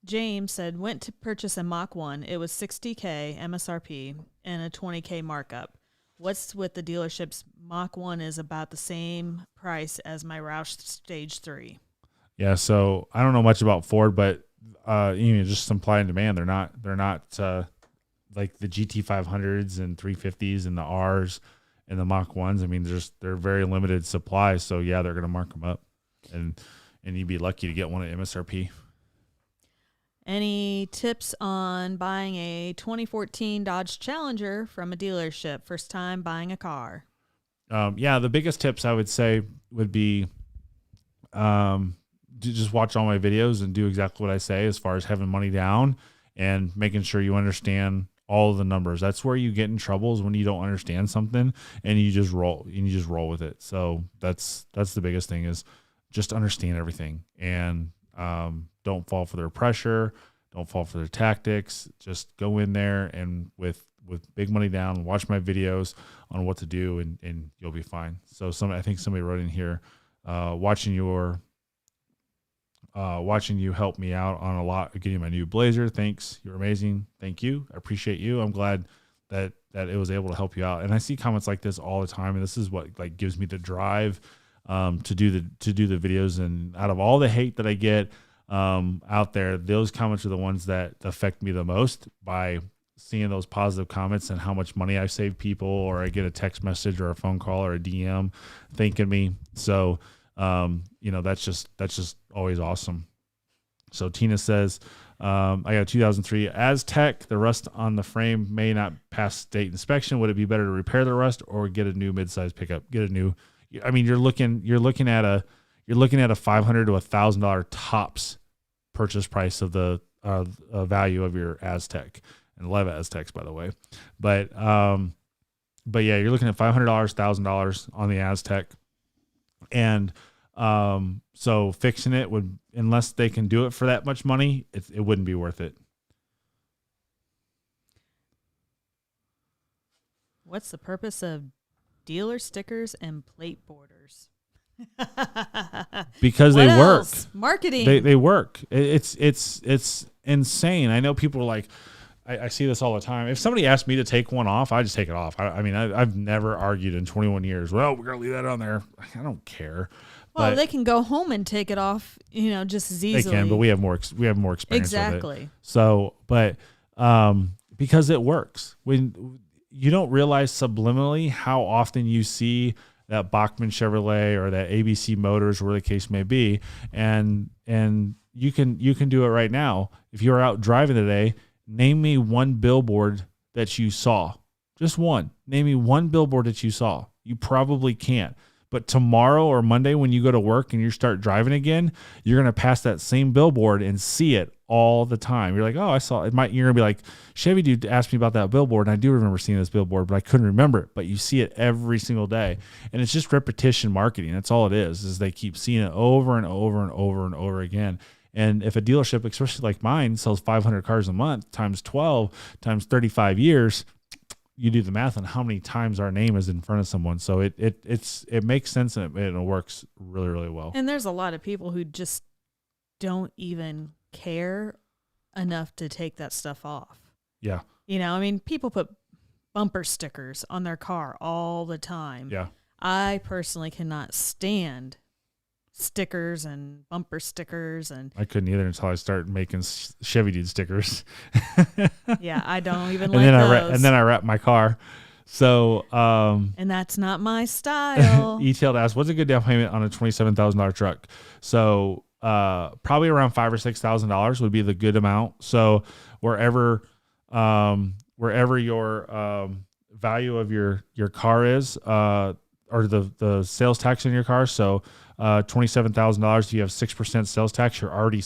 James said, went to purchase a Mach 1. It was $60K MSRP and a $20K markup. What's with the dealership's Mach 1 is about the same price as my Roush Stage 3. Yeah, so I don't know much about Ford, but just supply and demand. They're not like the GT500s and 350s and the Rs and the Mach 1s. I mean, they're very limited supply, so yeah, they're going to mark them up, and you'd be lucky to get one at MSRP. Any tips on buying a 2014 Dodge Challenger from a dealership? First time buying a car. Yeah, the biggest tips I would say would be just watch all my videos and do exactly what I say as far as having money down and making sure you understand all of the numbers. That's where you get in trouble, is when you don't understand something and you just roll with it. So that's the biggest thing, is just understand everything, and don't fall for their pressure. Don't fall for their tactics. Just go in there and with big money down, watch my videos on what to do, and you'll be fine. So I think somebody wrote in here, watching you help me out on a lot of getting my new Blazer. Thanks. You're amazing. Thank you. I appreciate you. I'm glad that it was able to help you out. And I see comments like this all the time, and this is what gives me the drive to do the videos. And out of all the hate that I get out there, those comments are the ones that affect me the most, by seeing those positive comments and how much money I've saved people, or I get a text message or a phone call or a DM thanking me. So, that's just always awesome. So Tina says, I got a 2003 Aztec. The rust on the frame may not pass state inspection. Would it be better to repair the rust or get a new midsize pickup? Get a new. I mean, you're looking at a $500 to $1,000 tops purchase price of the value of your Aztec, and love Aztecs, by the way. But yeah, you're looking at $500, $1,000 on the Aztec, and so fixing it would, unless they can do it for that much money, it wouldn't be worth it. What's the purpose of dealer stickers and plate borders? because What they work. else? Marketing. They work. It's insane. I know people are like, I see this all the time. If somebody asked me to take one off, I just take it off. I mean, I've never argued in 21 years. Well, we're gonna leave that on there. I don't care. Well, but they can go home and take it off, just as easily. they can, but we have more experience with Exactly. it. So, but because it works. When you don't realize subliminally how often you see that Bachman Chevrolet or that ABC Motors, where the case may be, and you can do it right now. If you're out driving today, name me one billboard that you saw. Just one. Name me one billboard that you saw. You probably can't. But tomorrow or Monday when you go to work and you start driving again, you're going to pass that same billboard and see it all the time. You're like, oh, I saw it. You're going to be like, Chevy dude asked me about that billboard, and I do remember seeing this billboard, but I couldn't remember it. But you see it every single day. And it's just repetition marketing. That's all it is they keep seeing it over and over and over and over again. And if a dealership, especially like mine, sells 500 cars a month times 12 times 35 years, you do the math on how many times our name is in front of someone. So it makes sense, and it works really, really well. And there's a lot of people who just don't even care enough to take that stuff off. Yeah. People put bumper stickers on their car all the time. Yeah. I personally cannot stand stickers and bumper stickers, and I couldn't either until I started making Chevy dude stickers. yeah, I don't even and like then those. and then I wrapped my car. So and that's not my style. E-tailed asked, what's a good down payment on a $27,000 truck? So probably around $5,000 or $6,000 would be the good amount. So wherever your value of your car is, or the sales tax in your car. So $27,000. If you have 6% sales tax, you're already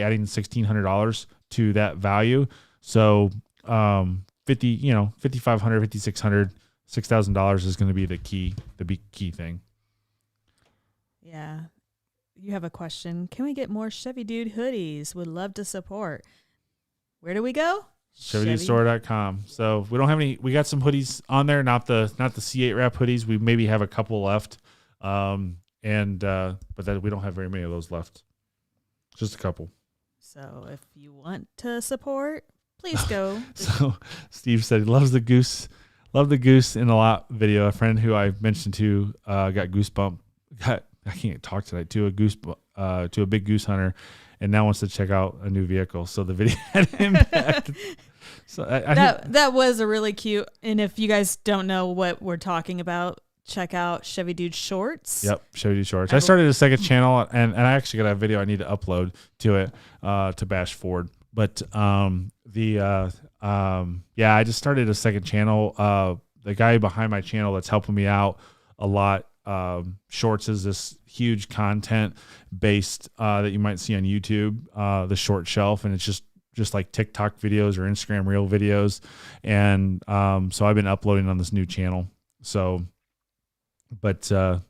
adding $1,600 to that value. So $5,500, $5,600, $6,000 is going to be the key thing. Yeah. You have a question. Can we get more Chevy Dude hoodies? Would love to support. Where do we go? ChevyDudeStore.com. So we don't have any. We got some hoodies on there, not the C8 wrap hoodies. We maybe have a couple left, but that we don't have very many of those left. Just a couple. So if you want to support, please go. So Steve said he loves the goose. Love the goose in the lot video. A friend who I mentioned to got goosebump. I can't talk tonight to a big goose hunter, and now wants to check out a new vehicle. So the video had impact. So that was a really cute. And if you guys don't know what we're talking about, check out Chevy Dude Shorts. Yep, Chevy Dude Shorts. I started a second channel, and I actually got a video I need to upload to it to bash Ford. But I just started a second channel. The guy behind my channel that's helping me out a lot. Shorts is this huge content based that you might see on YouTube, the short shelf, and it's just like TikTok videos or Instagram reel videos. And so I've been uploading on this new channel. So, but I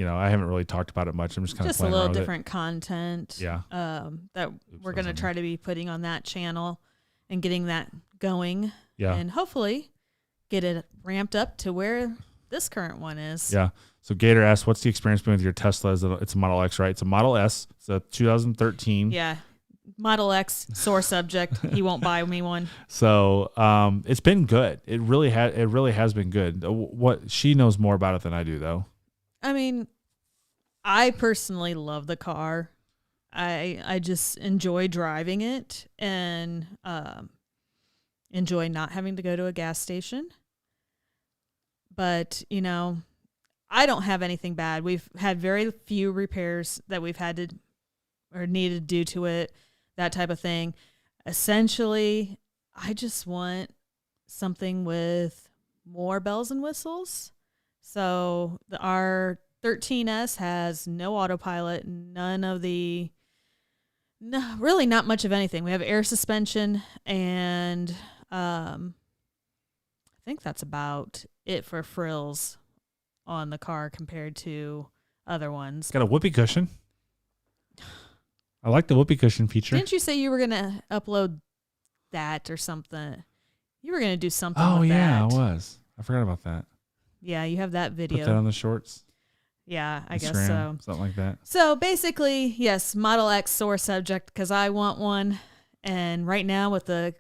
haven't really talked about it much. I'm just kind of a little different content. Yeah. That we're going to try to be putting on that channel and getting that going. Yeah. And hopefully get it ramped up to where this current one is. Yeah. So Gator asked, what's the experience been with your Tesla? It's a Model X, right? It's a Model S. It's a 2013. Yeah. Model X, sore subject. He won't buy me one. So it's been good. It really has been good. What she knows more about it than I do, though. I mean, I personally love the car. I just enjoy driving it and enjoy not having to go to a gas station. But, I don't have anything bad. We've had very few repairs that we've had to or needed to do to it, that type of thing. Essentially, I just want something with more bells and whistles. So our 13S has no autopilot, really not much of anything. We have air suspension, and I think that's about it for frills on the car compared to other ones. It's got a whoopee cushion. I like the whoopee cushion feature. Didn't you say you were going to upload that or something? You were going to do something with that. that. I was. I forgot about that. Yeah, you have that video. Put that on the shorts. Yeah, I guess Instagram, so. something like that. So basically, yes, Model X sore subject because I want one. And right now with the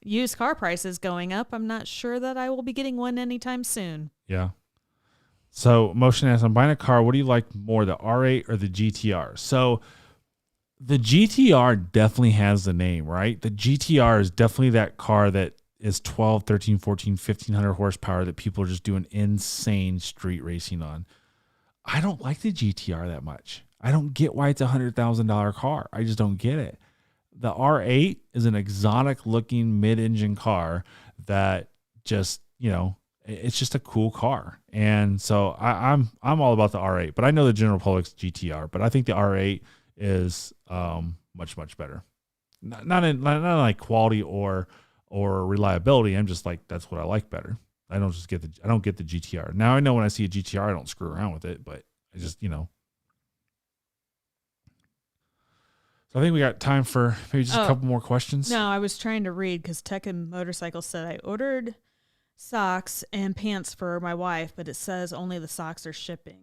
used car prices going up, I'm not sure that I will be getting one anytime soon. Yeah. So Motion asks, I'm buying a car. What do you like more, the R8 or the GTR? So the GTR definitely has the name, right? The GTR is definitely that car that is 12, 13, 14, 1500 horsepower that people are just doing insane street racing on. I don't like the GTR that much. I don't get why it's a $100,000 car. I just don't get it. The R8 is an exotic looking mid-engine car that just, it's just a cool car. And so I'm all about the R8, but I know the general public's GTR, but I think the R8 is much, much better. Not like quality or reliability. I'm just like, that's what I like better. I don't get the GTR. Now I know when I see a GTR, I don't screw around with it, but I just, So I think we got time for maybe just a couple more questions. No, I was trying to read because Tech and Motorcycle said I ordered socks and pants for my wife, but it says only the socks are shipping.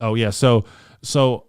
Oh yeah. So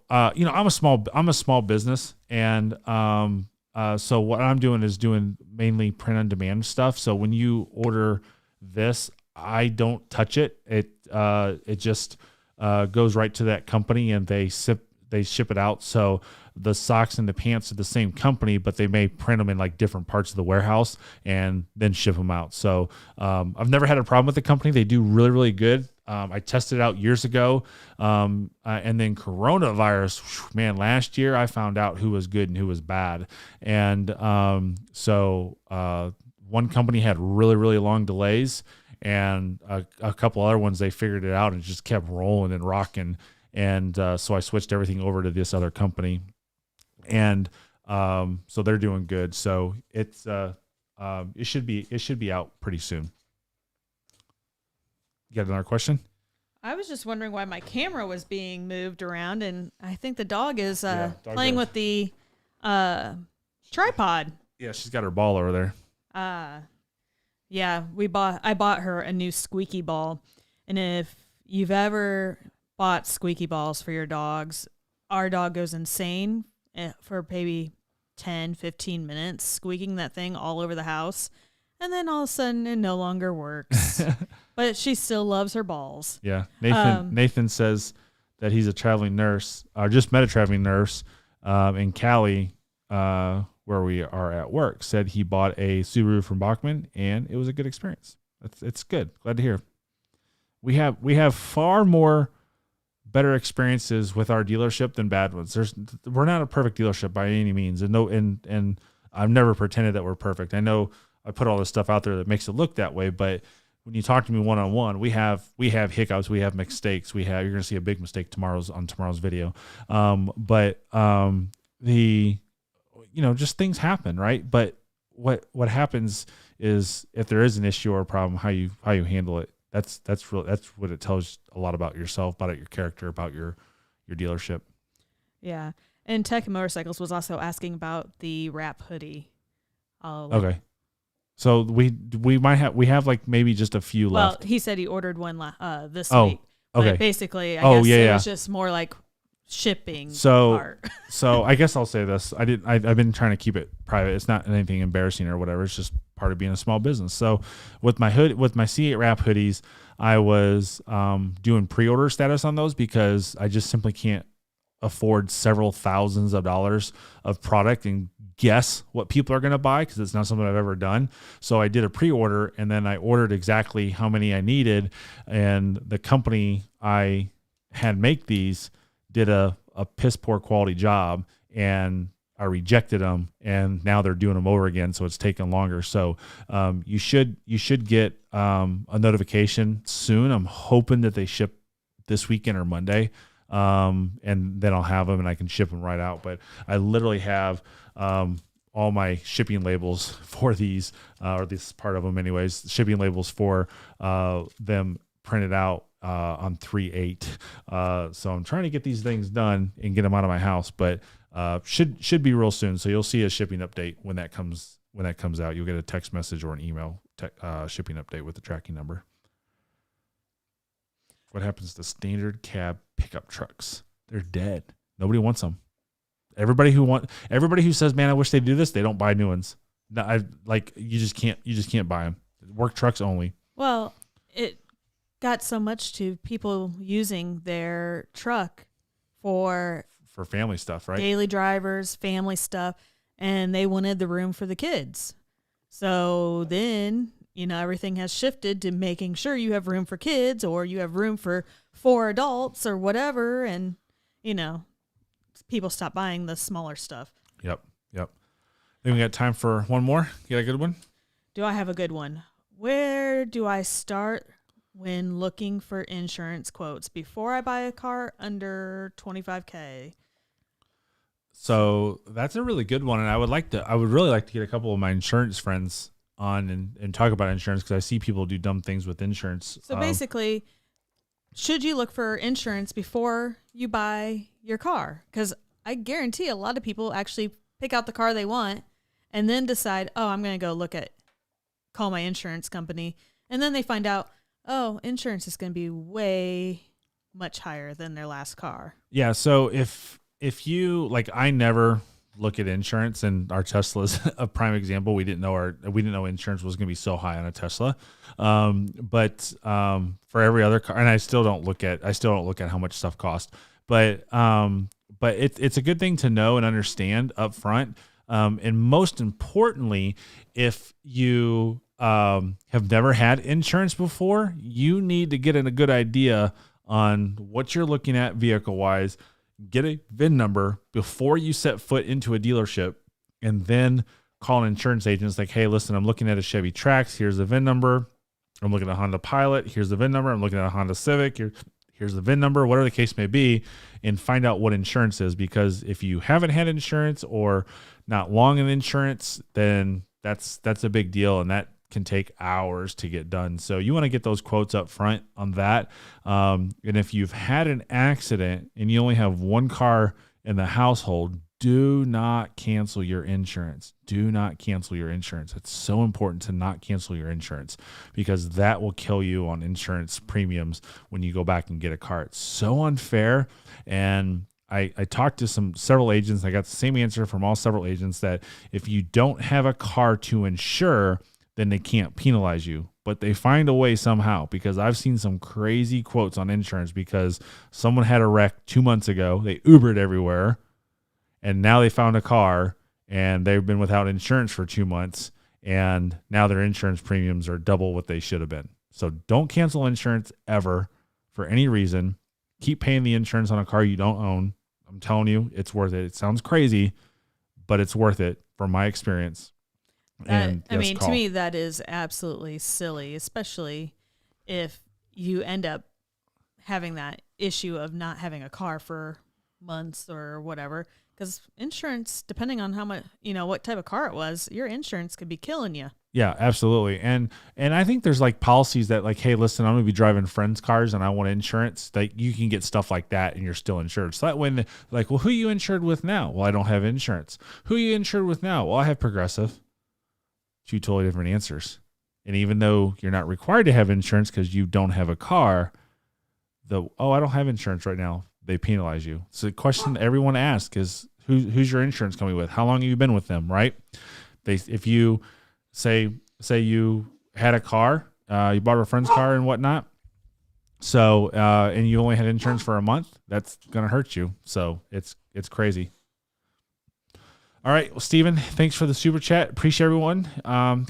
I'm a small business, and so what I'm doing is doing mainly print on demand stuff. So when you order this, I don't touch it. It just goes right to that company, and they ship it out. So the socks and the pants are the same company, but they may print them in like different parts of the warehouse and then ship them out. So I've never had a problem with the company. They do really, really good. I tested it out years ago. And then coronavirus, man, last year I found out who was good and who was bad. And so one company had really, really long delays, and a couple other ones, they figured it out and just kept rolling and rocking. And so I switched everything over to this other company, and so they're doing good. So it should be out pretty soon. You got another question? I was just wondering why my camera was being moved around, and I think the dog is playing with the tripod. Yeah, she's got her ball over there. Yeah, I bought her a new squeaky ball, and if you've ever bought squeaky balls for your dogs, our dog goes insane for maybe 10, 15 minutes, squeaking that thing all over the house. And then all of a sudden it no longer works, but she still loves her balls. Yeah. Nathan says that he's a traveling nurse, or just met a traveling nurse in Cali, where we are at work, said he bought a Subaru from Bachman, and it was a good experience. It's good. Glad to hear. We have far more better experiences with our dealership than bad ones. We're not a perfect dealership by any means, and I've never pretended that we're perfect. I know I put all this stuff out there that makes it look that way, but when you talk to me one-on-one, we have hiccups, we have mistakes, you're going to see a big mistake on tomorrow's video. Just things happen, right? But what happens is, if there is an issue or a problem, how you handle it. That's what it tells a lot about yourself, about your character, about your dealership. Yeah. And Tech and Motorcycles was also asking about the wrap hoodie. Okay. So we have like maybe just a few left. Well, he said he ordered one this week. Okay. But basically, I guess it was just more like shipping part. So I guess I'll say this. I've been trying to keep it private. It's not anything embarrassing or whatever. It's just part of being a small business. So with my C8 wrap hoodies, I was doing pre-order status on those because I just simply can't afford several thousands of dollars of product and guess what people are going to buy, because it's not something I've ever done. So I did a pre-order, and then I ordered exactly how many I needed, and the company I had make these did a piss poor quality job, and I rejected them, and now they're doing them over again, so it's taking longer. So you should get a notification soon. I'm hoping that they ship this weekend or Monday, and then I'll have them and I can ship them right out. But I literally have all my shipping labels for these, or this part of them anyways, shipping labels for them printed out on 3/8. So I'm trying to get these things done and get them out of my house, but should be real soon. So you'll see a shipping update when that comes out. You'll get a text message or an email shipping update with the tracking number. What happens to standard cab pickup trucks? They're dead. Nobody wants them. Everybody who says, "Man, I wish they'd do this," they don't buy new ones. No, you just can't buy them. Work trucks only. Well, it got so much to people using their truck for family stuff, right? Daily drivers, family stuff, and they wanted the room for the kids. So then, everything has shifted to making sure you have room for kids or you have room for 4 adults or whatever. And, people stop buying the smaller stuff. Yep. Then we got time for one more. You got a good one? Do I have a good one? Where do I start when looking for insurance quotes before I buy a car under $25,000? So that's a really good one, and I would really like to get a couple of my insurance friends on and talk about insurance, because I see people do dumb things with insurance. So basically, should you look for insurance before you buy your car? Because I guarantee a lot of people actually pick out the car they want and then decide, oh, I'm going to go call my insurance company, and then they find out, oh, insurance is going to be way much higher than their last car. Yeah. So if you I never look at insurance, and our Tesla is a prime example. We didn't know insurance was going to be so high on a Tesla. But for every other car, and I still don't look at how much stuff costs, but it's a good thing to know and understand up front. And most importantly, if you have never had insurance before, you need to get a good idea on what you're looking at vehicle wise. Get a VIN number before you set foot into a dealership, and then call an insurance agent. It's like, hey, listen, I'm looking at a Chevy Trax. Here's the VIN number. I'm looking at a Honda Pilot. Here's the VIN number. I'm looking at a Honda Civic. Here's the VIN number, whatever the case may be, and find out what insurance is. Because if you haven't had insurance or not long in insurance, then that's a big deal, and that can take hours to get done. So you want to get those quotes up front on that. And if you've had an accident and you only have one car in the household, do not cancel your insurance. Do not cancel your insurance. It's so important to not cancel your insurance, because that will kill you on insurance premiums when you go back and get a car. It's so unfair. And I talked to several agents. I got the same answer from all several agents, that if you don't have a car to insure, then they can't penalize you. But they find a way somehow, because I've seen some crazy quotes on insurance because someone had a wreck 2 months ago. They Ubered everywhere, and now they found a car, and they've been without insurance for 2 months, and now their insurance premiums are double what they should have been. So don't cancel insurance ever for any reason. Keep paying the insurance on a car you don't own. I'm telling you, it's worth it. It sounds crazy, but it's worth it from my experience. To me, that is absolutely silly, especially if you end up having that issue of not having a car for months or whatever. Because insurance, depending on how much, what type of car it was, your insurance could be killing you. Yeah, absolutely. And I think there's policies that hey, listen, I'm going to be driving friends' cars and I want insurance. You can get stuff like that and you're still insured. So that when well, who are you insured with now? Well, I don't have insurance. Who are you insured with now? Well, I have Progressive. Two totally different answers. And even though you're not required to have insurance because you don't have a car, I don't have insurance right now, they penalize you. So the question everyone asks is, who's your insurance company with? How long have you been with them, right? If you say you had a car, you bought a friend's car and whatnot, so and you only had insurance for a month, that's gonna hurt you. So it's crazy. All right, well, Steven, thanks for the super chat. Appreciate everyone.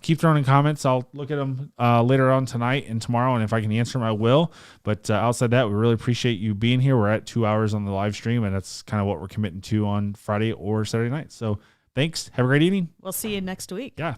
Keep throwing in comments. I'll look at them later on tonight and tomorrow, and if I can answer them, I will. But outside that, we really appreciate you being here. We're at 2 hours on the live stream, and that's kind of what we're committing to on Friday or Saturday night. So thanks. Have a great evening. We'll see you next week. Yeah.